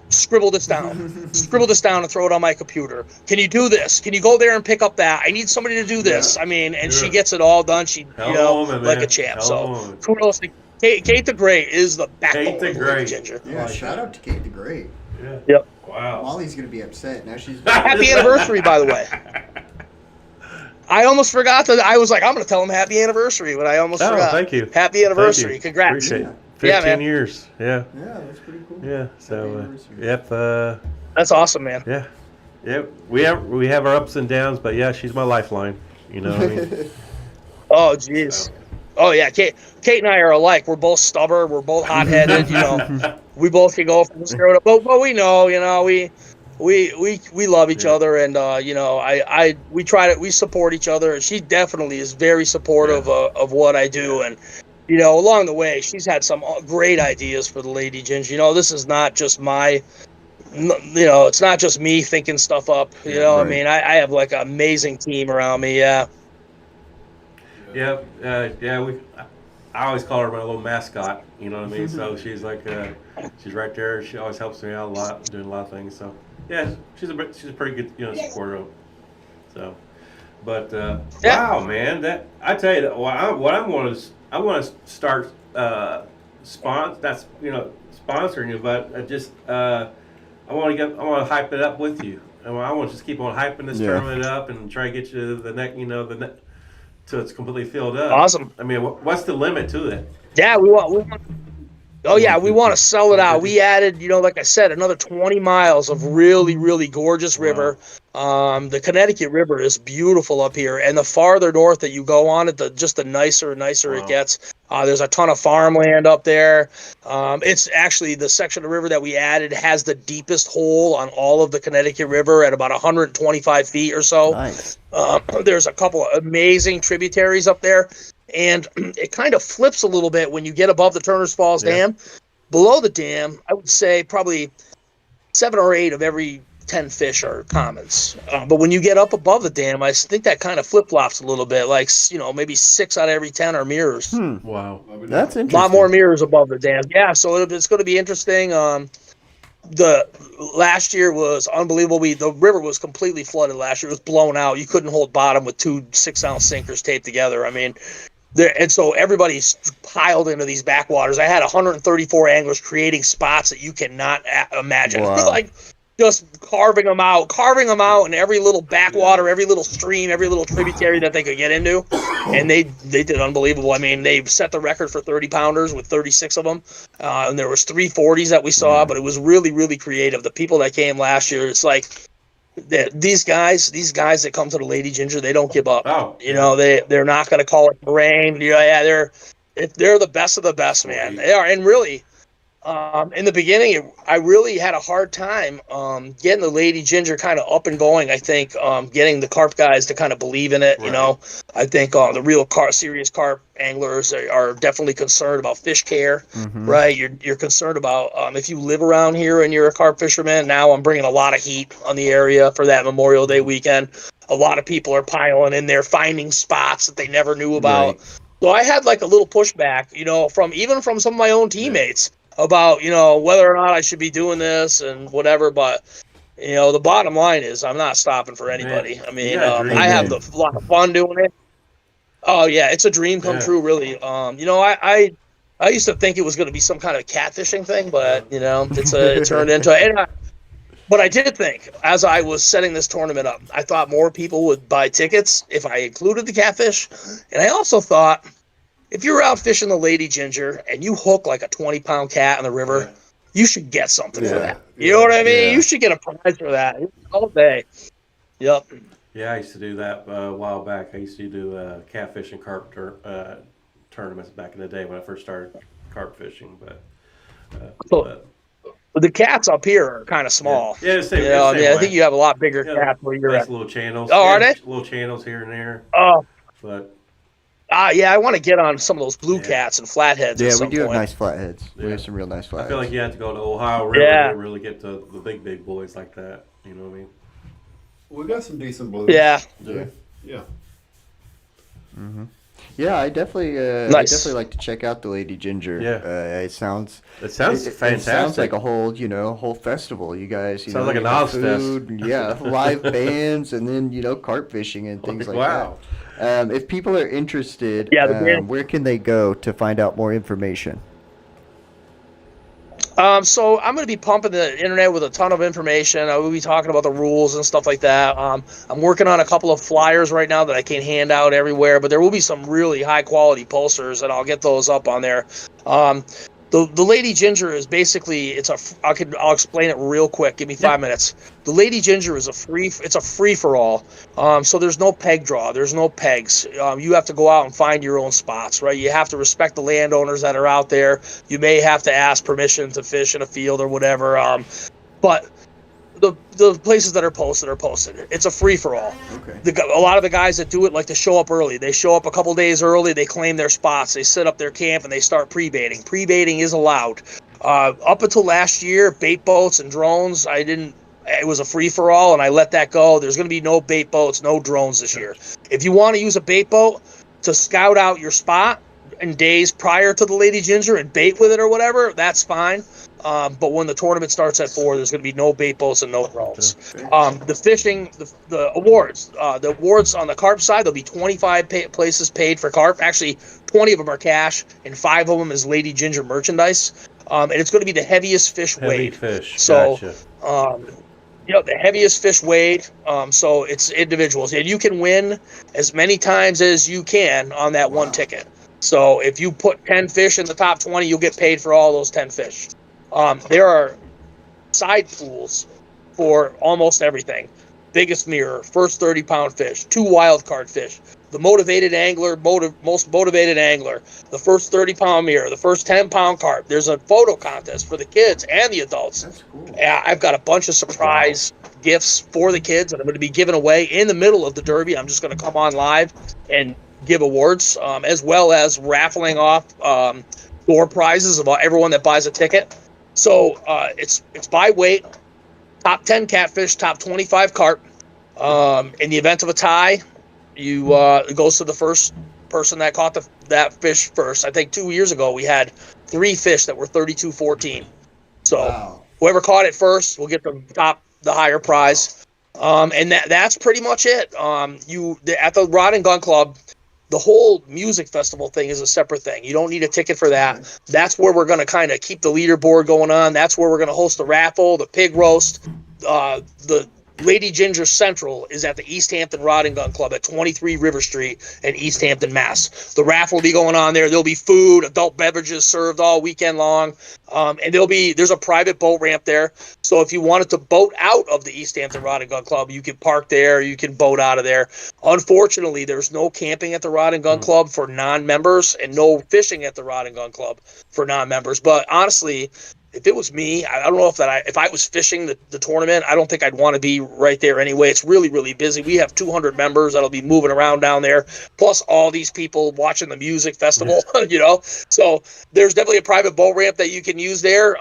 Scribble this down and throw it on my computer. Can you do this? Can you go there and pick up that? I need somebody to do this. I mean, and she gets it all done. She, like a champ. So kudos to Kate the Great is the backbone of Lady Ginger. Yeah, shout out to Kate the Great. Yeah. Yep. Wow. Molly's gonna be upset now. She's happy anniversary, by the way. I almost forgot that. I was like, I'm going to tell him happy anniversary, but I almost forgot. Thank you. Happy anniversary. Thank you. Congrats. Appreciate it. 15 years. Yeah. Yeah, that's pretty cool. Yeah. So, yep. That's awesome, man. Yeah. Yep. We have our ups and downs, but yeah, she's my lifeline. You know what I mean? Oh, jeez. So. Oh, yeah. Kate and I are alike. We're both stubborn. We're both hot-headed. You know, we both can go from zero to, but we know, you know, we love each other, and you know, we support each other. She definitely is very supportive of what I do, and you know, along the way, she's had some great ideas for the Lady Ginger. You know, this is not just it's not just me thinking stuff up. You know, right. I mean, I have like an amazing team around me. Yeah. Yeah. I always call her my little mascot. You know what I mean? So she's like, she's right there. She always helps me out a lot, doing a lot of things. So. Yeah, she's a pretty good, you know, supporter. So, but wow, man, that I tell you that what I want to start sponsoring you, but I want to hype it up with you. I want to just keep on hyping this tournament up and try to get you to the neck, till it's completely filled up. Awesome. I mean, what's the limit to it? Yeah, we want. Oh, yeah, we want to sell it out. We added, you know, like I said, another 20 miles of really, really gorgeous river. The Connecticut River is beautiful up here, and the farther north that you go on it, the nicer and nicer it gets. There's a ton of farmland up there. It's actually the section of river that we added has the deepest hole on all of the Connecticut River at about 125 feet or so. Nice. There's a couple of amazing tributaries up there. And it kind of flips a little bit when you get above the Turner's Falls Dam. Below the dam, I would say probably 7 or 8 of every 10 fish are commons. But when you get up above the dam, I think that kind of flip-flops a little bit. Like, you know, maybe 6 out of every 10 are mirrors. Wow. That's interesting. A lot more mirrors above the dam. Yeah, so it's going to be interesting. The last year was unbelievable. The river was completely flooded last year. It was blown out. You couldn't hold bottom with 2 6-ounce sinkers taped together. I mean, and so everybody's piled into these backwaters. I had 134 anglers creating spots that you cannot imagine. Wow. Like just carving them out in every little backwater, every little stream, every little tributary that they could get into. And they did unbelievable. I mean, they set the record for 30-pounders with 36 of them. And there was 3 40s that we saw, but it was really, really creative. The people that came last year, it's like these guys that come to the Lady Ginger, they don't give up. Oh. You know, they're not going to call it rain. They're the best of the best, man. They are, and really. In the beginning, I really had a hard time getting the Lady Ginger kind of up and going. I think getting the carp guys to kind of believe in it. Right. You know, I think the real serious carp anglers are definitely concerned about fish care. Mm-hmm. Right? You're concerned about if you live around here and you're a carp fisherman. Now I'm bringing a lot of heat on the area for that Memorial Day weekend. A lot of people are piling in there, finding spots that they never knew about. Right. So I had like a little pushback, you know, from some of my own teammates. Yeah. About, you know, whether or not I should be doing this and whatever, but, you know, the bottom line is I'm not stopping for anybody. I mean, I have a lot of fun doing it. Oh, yeah, it's a dream come true, really. You know, I used to think it was going to be some kind of catfishing thing, but, you know, it turned into it. But I did think, as I was setting this tournament up, I thought more people would buy tickets if I included the catfish. And I also thought, if you're out fishing the Lady Ginger and you hook like a 20-pound cat in the river, you should get something for that. You know what I mean? Yeah. You should get a prize for that all day. Yep. Yeah, I used to do that a while back. I used to do catfish and carp tournaments back in the day when I first started carp fishing. But The cats up here are kind of small. yeah, it's the same, I think you have a lot bigger cats where you're nice at. little channels. Oh, are they? Little channels here and there. Oh. But Yeah, I want to get on some of those blue cats and flatheads. Yeah, at we some do have point. nice flatheads. We have some real nice I flatheads. feel like you have to go to the Ohio River to really get to the big boys like that. You know what I mean? We got some decent blues. Yeah. Yeah. Yeah, I definitely like to check out the Lady Ginger. Yeah. It sounds fantastic. It sounds like a whole festival. You guys, Sounds like you a have Oz fest. food, yeah, live bands, and then carp fishing and things like wow. that. If people are interested, where can they go to find out more information? So I'm going to be pumping the internet with a ton of information. I will be talking about the rules and stuff like that. I'm working on a couple of flyers right now that I can hand out everywhere, but there will be some really high quality posters, and I'll get those up on there. The Lady Ginger is basically I'll explain it real quick. Give me 5 minutes. The Lady Ginger is a free for all. So there's no peg draw. There's no pegs. You have to go out and find your own spots, right? You have to respect the landowners that are out there. You may have to ask permission to fish in a field or whatever. But the places that are posted. It's a free for all. Okay. A lot of the guys that do it like to show up early. They show up a couple days early. They claim their spots. They set up their camp and they start pre-baiting. Pre-baiting is allowed. Up until last year, bait boats and drones, it was a free for all, and I let that go. There's going to be no bait boats, no drones this year. If you want to use a bait boat to scout out your spot in days prior to the Lady Ginger and bait with it or whatever, that's fine. But when the tournament starts at 4, there's going to be no bait boats and no drones. The fishing, the awards on the carp side, there'll be 25 places paid for carp. Actually, 20 of them are cash, and 5 of them is Lady Ginger merchandise. And it's going to be the heaviest fish weighed. So, gotcha. The heaviest fish weighed. So it's individuals, and you can win as many times as you can on that one ticket. So if you put 10 fish in the top 20, you'll get paid for all those 10 fish. There are side pools for almost everything. Biggest mirror, first 30-pound fish, 2 wild card fish, the motivated angler, most motivated angler, the first 30-pound mirror, the first 10-pound carp. There's a photo contest for the kids and the adults. That's cool. Yeah, I've got a bunch of surprise gifts for the kids that I'm going to be giving away in the middle of the Derby. I'm just going to come on live and give awards, as well as raffling off door prizes of everyone that buys a ticket. So it's by weight, top 10 catfish, top 25 carp. In the event of a tie, it goes to the first person that caught that fish first. I think 2 years ago we had 3 fish that were 32-14. So whoever caught it first will get the higher prize. And that's pretty much it. At the Rod and Gun Club, the whole music festival thing is a separate thing. You don't need a ticket for that. That's where we're going to kind of keep the leaderboard going on. That's where we're going to host the raffle, the pig roast. The Lady Ginger Central is at the East Hampton Rod and Gun Club at 23 River Street in East Hampton, Mass. The raffle will be going on there. There'll be food, adult beverages served all weekend long. And there's a private boat ramp there. So if you wanted to boat out of the East Hampton Rod and Gun Club, you can park there, you can boat out of there. Unfortunately, there's no camping at the Rod and Gun Club for non-members and no fishing at the Rod and Gun Club for non-members. But honestly, if it was me, I don't know if I was fishing the tournament, I don't think I'd want to be right there anyway. It's really, really busy. We have 200 members that'll be moving around down there, plus all these people watching the music festival, So there's definitely a private boat ramp that you can use there.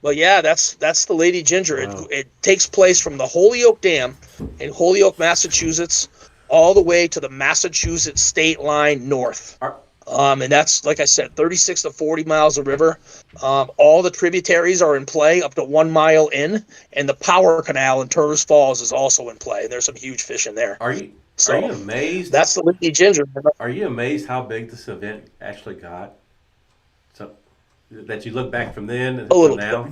But yeah, that's the Lady Ginger. Wow. It takes place from the Holyoke Dam in Holyoke, Massachusetts, all the way to the Massachusetts state line north. And that's, like I said, 36 to 40 miles of river. All the tributaries are in play up to 1 mile in, and the power canal in Turner's Falls is also in play. There's some huge fish in there. Are you amazed? That's the Lady Ginger. Are you amazed how big this event actually got? So that you look back from then until now.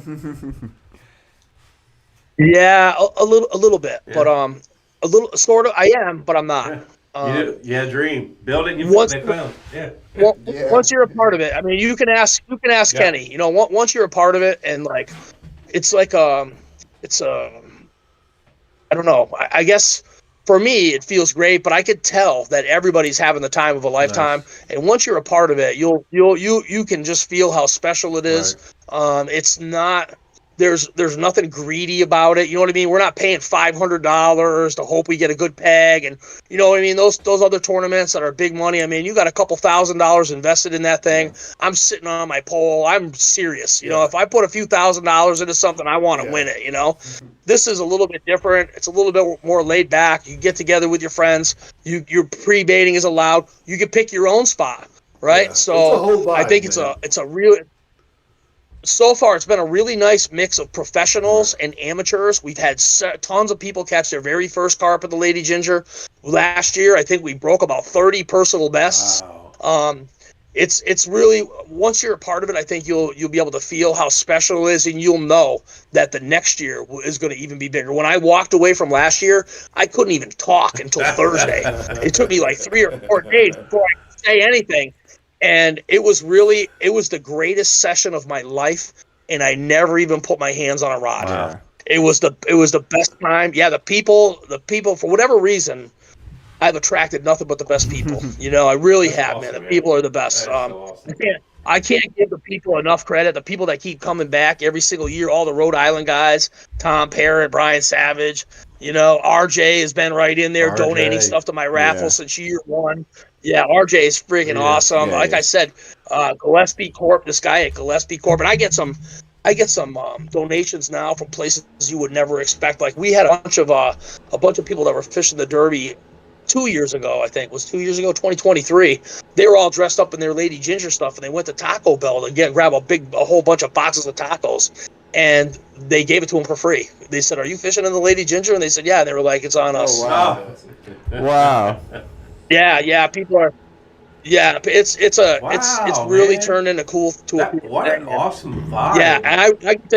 Yeah, a little bit, Yeah. but a little sort of. I am, but I'm not. Yeah. You had a dream. Build it. Once They found. Yeah. Yeah. once you're a part of it, I mean, you can ask Yeah. Kenny. You know, once you're a part of it, and like, it's like it's I don't know. I guess for me, it feels great, but I could tell that everybody's having the time of a lifetime. Nice. And once you're a part of it, you can just feel how special it is. It's not. There's nothing greedy about it. You know what I mean? We're not paying $500 to hope we get a good peg, and you know what I mean. Those other tournaments that are big money. I mean, you got a couple $1,000s invested in that thing. Yeah. I'm sitting on my pole. I'm serious. You know, if I put a few $1,000s into something, I want to win it. You know, this is a little bit different. It's a little bit more laid back. You get together with your friends. Your pre-baiting is allowed. You can pick your own spot, right? Yeah. So It's a whole vibe, I think man. it's a real. So far, it's been a really nice mix of professionals and amateurs. We've had tons of people catch their very first carp at the Lady Ginger. Last year, I think we broke about 30 personal bests. Wow. It's really, once you're a part of it, I think you'll be able to feel how special it is, and you'll know that the next year is going to even be bigger. When I walked away from last year, I couldn't even talk until Thursday. It took me like 3 or 4 days before I could say anything. And it was the greatest session of my life, and I never even put my hands on a rod. Wow. It was the best time. Yeah, the people for whatever reason, I've attracted nothing but the best people. You know, I really have, awesome, man. The man. people are the best. That is so awesome. I can't give the people enough credit. The people that keep coming back every single year, all the Rhode Island guys, Tom Parrott, Brian Savage, you know, RJ has been right in there RJ. donating stuff to my raffle Yeah. since year one. Yeah, RJ is freaking awesome. Yeah, Like he I is. said, Gillespie Corp, this guy at Gillespie Corp, and I get some donations now from places you would never expect. Like we had a bunch of people that were fishing the Derby 2 years ago, I think. It was 2 years ago, 2023. They were all dressed up in their Lady Ginger stuff, and they went to Taco Bell to grab a whole bunch of boxes of tacos, and they gave it to them for free. They said, "Are you fishing in the Lady Ginger?" And they said, "Yeah." And they were like, "It's on us." wow. Oh. Wow. Yeah, people are. Yeah, it's Wow, really man. turned into cool to a cool What thing, an man. awesome vibe. Yeah, and I get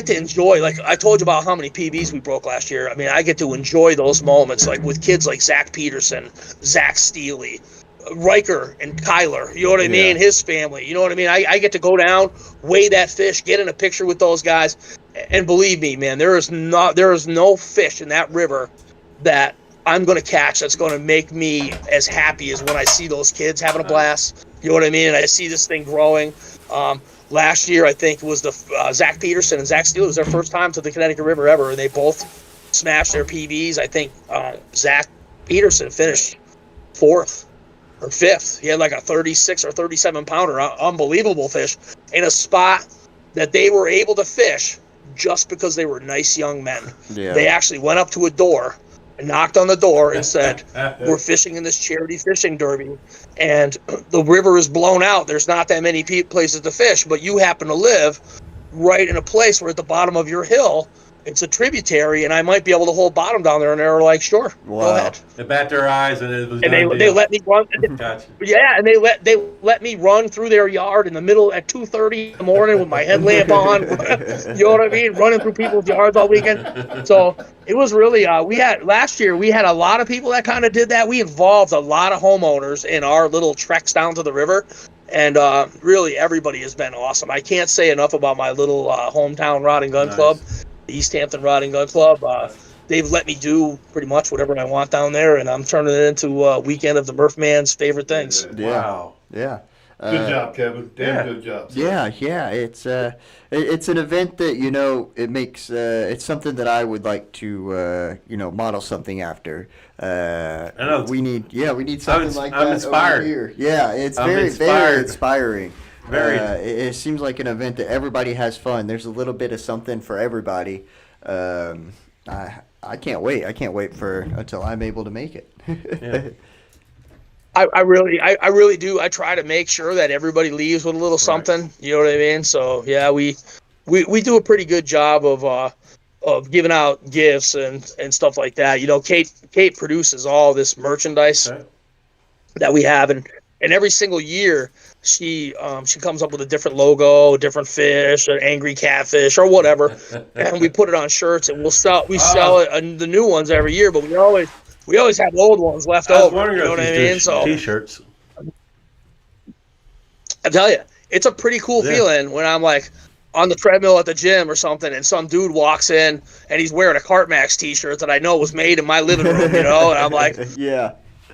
to enjoy. Like I told you about how many PBs we broke last year. I mean, I get to enjoy those moments, like with kids like Zach Peterson, Zach Steely, Riker, and Kyler. You know what I mean? Yeah. His family. You know what I mean? I get to go down, weigh that fish, get in a picture with those guys, and believe me, man, there is no fish in that river that I'm going to catch that's going to make me as happy as when I see those kids having a blast. You know what I mean? And I see this thing growing. Last year, I think, was the Zach Peterson and Zach Steele. It was their first time to the Connecticut River ever, and they both smashed their PBs. I think Zach Peterson finished 4th or 5th. He had like a 36 or 37 pounder, unbelievable fish, in a spot that they were able to fish just because they were nice young men. Yeah. They actually went up to a door and knocked on the door and said, "We're fishing in this charity fishing derby, and the river is blown out. There's not that many places to fish, but you happen to live right in a place where at the bottom of your hill, it's a tributary, and I might be able to hold bottom down there." And they were like, "Sure, Wow. go ahead." They bat their eyes and it was And done they deal. let me run. Gotcha. Yeah, and they let me run through their yard in the middle at 2:30 in the morning with my headlamp on. You know what I mean? Running through people's yards all weekend. So it was really last year we had a lot of people that kind of did that. We involved a lot of homeowners in our little treks down to the river, and really everybody has been awesome. I can't say enough about my little hometown rod and gun Nice. club, the East Hampton Rod and Gun Club. They've let me do pretty much whatever I want down there, and I'm turning it into a weekend of the Murph man's favorite things. Yeah. Wow. Yeah. Good job, Kevin. Damn yeah. good job. Yeah. It's an event that it makes it's something that I would like to model something after. I know. We need something like that I'm inspired. over here. Yeah, it's I'm very inspired. inspiring. Very. It seems like an event that everybody has fun. There's a little bit of something for everybody. I can't wait. I can't wait until I'm able to make it. Yeah. I really do. I try to make sure that everybody leaves with a little something. You know what I mean? So yeah, we do a pretty good job of giving out gifts and stuff like that. You know, Kate produces all this merchandise Okay. that we have, and every single year she comes up with a different logo, different fish, an angry catfish or whatever, and we put it on shirts and we sell it the new ones every year, but we always have old ones left over. You know what I mean? So T-shirts. I tell you, it's a pretty cool feeling when I'm like on the treadmill at the gym or something, and some dude walks in and he's wearing a Carp Maxx T-shirt that I know was made in my living room, and I'm like, yeah,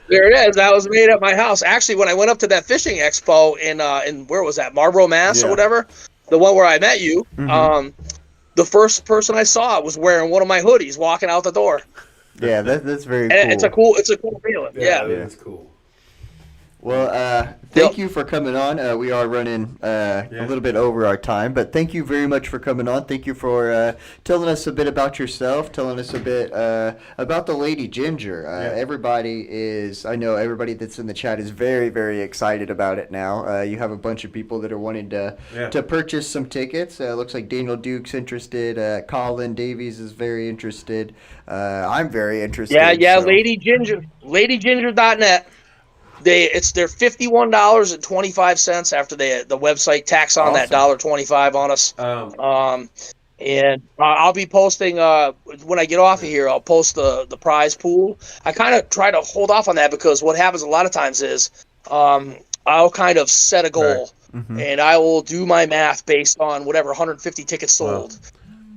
there it is. That was made at my house. Actually, when I went up to that fishing expo in where was that, Marlboro, Mass, or whatever, the one where I met you, the first person I saw was wearing one of my hoodies walking out the door. Yeah, that's very and cool. It's a cool feeling. Yeah. It's cool. Well, thank you for coming on. We are running a little bit over our time, but thank you very much for coming on. Thank you for telling us a bit about yourself, telling us a bit about the Lady Ginger. I know everybody that's in the chat is very, very excited about it now. You have a bunch of people that are wanting to purchase some tickets. Looks like Daniel Duke's interested. Colin Davies is very interested. I'm very interested. Yeah, so. Lady Ginger, LadyGinger.net. They're $51.25 after the website tax on that $1.25 on us. And I'll be posting when I get off of here. I'll post the prize pool. I kind of try to hold off on that because what happens a lot of times is I'll kind of set a goal and I will do my math based on whatever 150 tickets sold.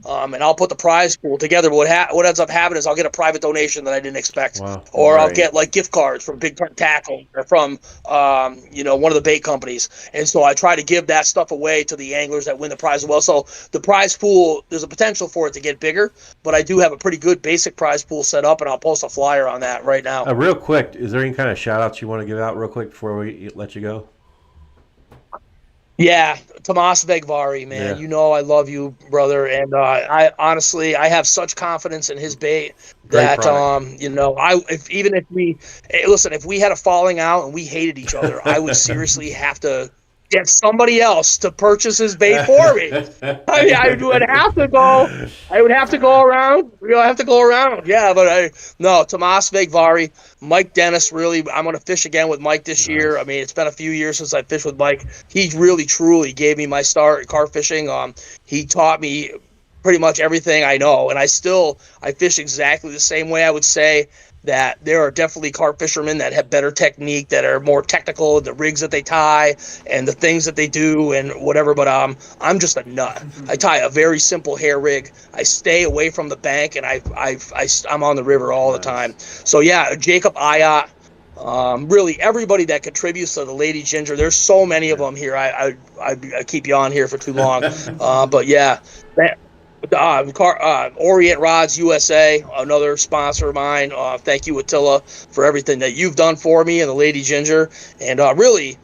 And I'll put the prize pool together. What ends up happening is I'll get a private donation that I didn't expect, or I'll get like gift cards from Big Tackle or from one of the bait companies. And so I try to give that stuff away to the anglers that win the prize as well. So the prize pool, there's a potential for it to get bigger, but I do have a pretty good basic prize pool set up, and I'll post a flyer on that right now. Real quick, is there any kind of shout outs you want to give out real quick before we let you go? Yeah, Tomas Vegvari, man. Yeah. I love you, brother. And I honestly have such confidence in his bait that if we had a falling out and we hated each other, I would seriously have to get somebody else to purchase his bait for me. I would have to go around. We'll have to go around. Yeah, but Tomas Vegvari, Mike Dennis, really, I'm going to fish again with Mike this year. I mean, it's been a few years since I fished with Mike. He really, truly gave me my start at carp fishing. He taught me pretty much everything I know, and I fish exactly the same way. I would say that there are definitely carp fishermen that have better technique, that are more technical, the rigs that they tie and the things that they do and whatever, but I'm just a nut. I tie a very simple hair rig. I stay away from the bank, and I'm on the river all the time. So yeah, Jacob Ayat, really everybody that contributes to the Lady Ginger. There's so many of them here. I keep you on here for too long. But yeah, Orient Rods USA, another sponsor of mine. Thank you, Attila, for everything that you've done for me and the Lady Ginger. And really,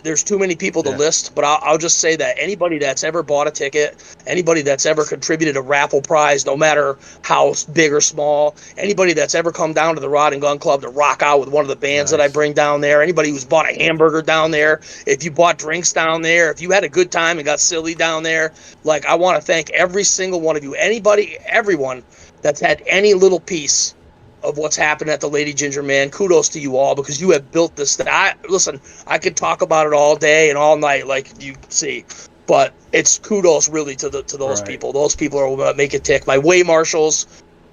there's too many people to list, but I'll just say that anybody that's ever bought a ticket, anybody that's ever contributed a raffle prize, no matter how big or small, anybody that's ever come down to the Rod and Gun Club to rock out with one of the bands that I bring down there, anybody who's bought a hamburger down there, if you bought drinks down there, if you had a good time and got silly down there, I want to thank every single one of you, everyone that's had any little piece of what's happened at the Lady Ginger, man. Kudos to you all, because you have built this thing. I could talk about it all day and all night, like you see, but it's kudos really to those people. Those people are what make it tick. My way marshals,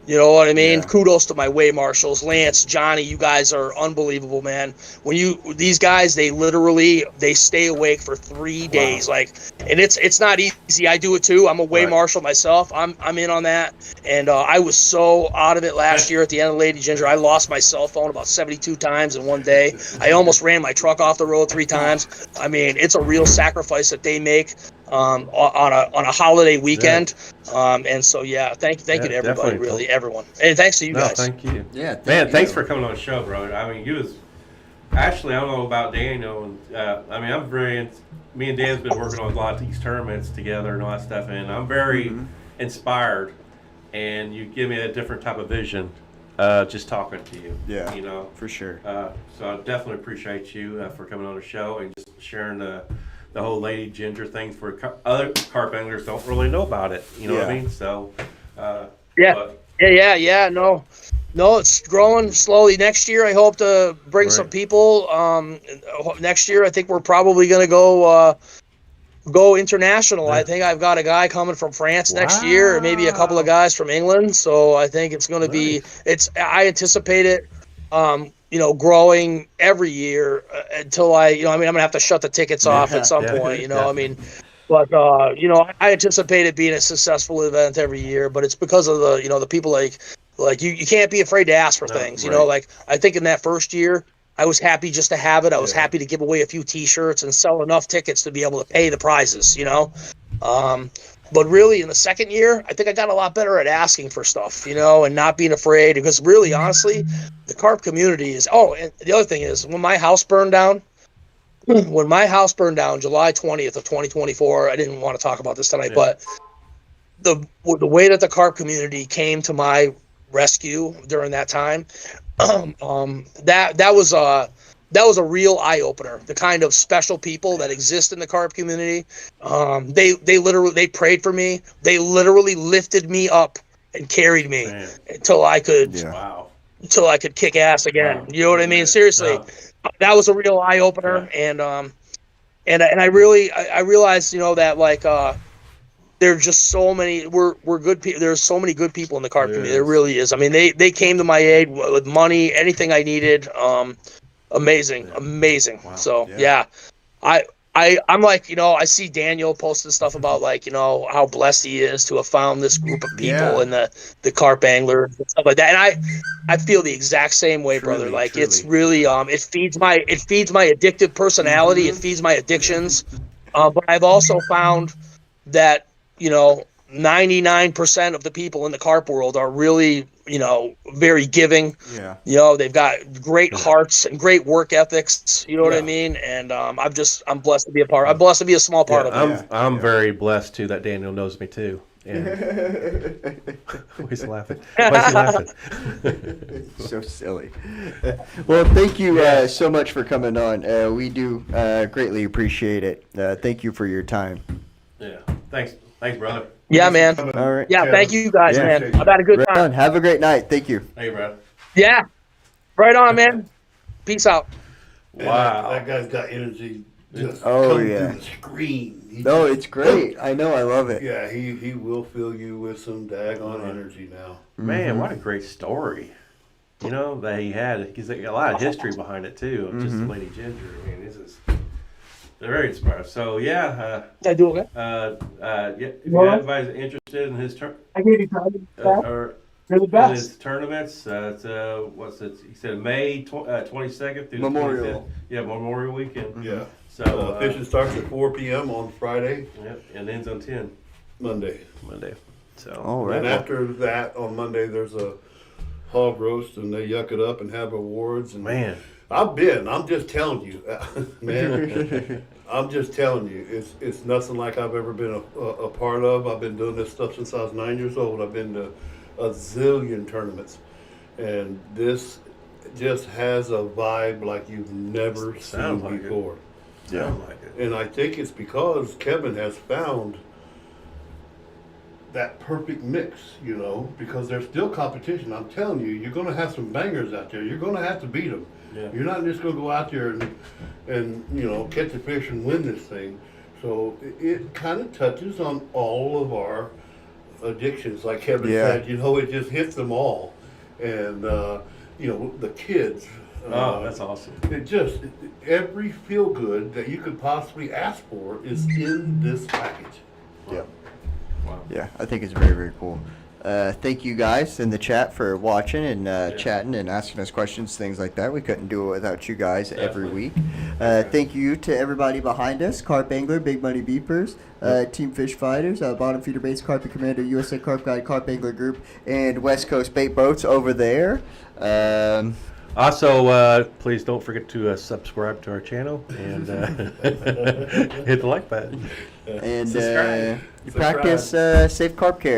you know what I mean? Yeah. Kudos to my way marshals, Lance, Johnny. You guys are unbelievable, man. These guys, they stay awake for 3 days, and it's not easy. I do it too. I'm a way marshal myself. I'm in on that, and I was so out of it last year at the end of Lady Ginger. I lost my cell phone about 72 times in one day. I almost ran my truck off the road 3 times. I mean, it's a real sacrifice that they make on a holiday weekend. And so thank you to everybody, really everyone, and thanks to you guys. Thank you. Yeah, thanks for coming on the show, bro. I mean, actually, I don't know about Daniel. Me and Dan's been working on a lot of these tournaments together and all that stuff, and I'm very inspired. And you give me a different type of vision, just talking to you. Yeah, for sure. So I definitely appreciate you for coming on the show and just sharing the whole Lady Ginger thing for other carp anglers don't really know about it. You know what I mean? So, no. No, it's growing slowly. Next year, I hope to bring some people. Next year, I think we're probably going to go international. I think I've got a guy coming from France next year, and maybe a couple of guys from England. So I think it's going to be. I anticipate it. Growing every year until I'm going to have to shut the tickets off at some point. But I anticipate it being a successful event every year. But it's because of the people like you can't be afraid to ask for things. Like I think in that first year, I was happy just to have it. I was happy to give away a few T-shirts and sell enough tickets to be able to pay the prizes. But really, in the second year, I think I got a lot better at asking for stuff, and not being afraid. Because really, honestly, the carp community is. Oh, and the other thing is, when my house burned down July 20th of 2024, I didn't want to talk about this tonight, but the way that the carp community came to my rescue during that time, that was a real eye opener. The kind of special people that exist in the carp community, they prayed for me. They literally lifted me up and carried me until I could kick ass again. Wow. You know what I mean? Seriously, that was a real eye opener, and I realized that there's just so many we're good people. There's so many good people in the carp community. There really is. I mean, they came to my aid with money, anything I needed. Amazing. Wow. So I'm like, I see Daniel posting stuff about how blessed he is to have found this group of people and the carp anglers and stuff like that. And I feel the exact same way, brother. Like it's really it feeds my addictive personality. It feeds my addictions. But I've also found that 99% of the people in the carp world are really, very giving. Yeah. They've got great hearts and great work ethics. You know what I mean? And I'm blessed to be a part. I'm blessed to be a small part of it. I'm very blessed too that Daniel knows me too. And he's laughing. Why is he laughing? So silly. Well, thank you so much for coming on. We do greatly appreciate it. Thank you for your time. Yeah. Thanks, brother. Yeah, man. All right. Yeah, thank you guys, man. I've had a good time. Have a great night. Thank you. Hey, brother. Yeah. Right on, man. Peace out. Wow. That guy's got energy just coming through the screen. It's great. I know. I love it. Yeah, he will fill you with some daggone energy now. Man, what a great story. That he had. He's got a lot of history behind it, too, of just Lady Ginger. I mean, this is... They're very inspired. So I do okay. If anybody's interested in his I gave you time. You're the best. In his tournaments, what's it? He said May 22nd through Memorial. Memorial Weekend. Yeah. So fishing starts at 4 p.m. on Friday. Yep, and ends on 10. Monday. So. All right. And after that, on Monday, there's a hog roast, and they yuck it up and have awards. And man. I'm just telling you, man. I'm just telling you, it's nothing like I've ever been a part of. I've been doing this stuff since I was 9 years old. I've been to a zillion tournaments, and this just has a vibe like you've never seen before. Yeah, like it. And I think it's because Kevin has found that perfect mix, because there's still competition. I'm telling you, you're going to have some bangers out there. You're going to have to beat them. Yeah. You're not just going to go out there and catch a fish and win this thing. So it kind of touches on all of our addictions, like Kevin said. It just hits them all, and the kids. That's awesome. Every feel good that you could possibly ask for is in this package. Yeah. Wow. Yeah, I think it's very, very cool. Thank you guys in the chat for watching and chatting and asking us questions, things like that. We couldn't do it without you guys every week. Thank you to everybody behind us, Carp Angler, Big Money Beepers, Team Fish Fighters, Bottom Feeder Baits, Carpet Commander, USA CARP Guide, Carp Angler Group, and West Coast Bait Boats over there. Also, please don't forget to subscribe to our channel and hit the like button. And practice safe carp care.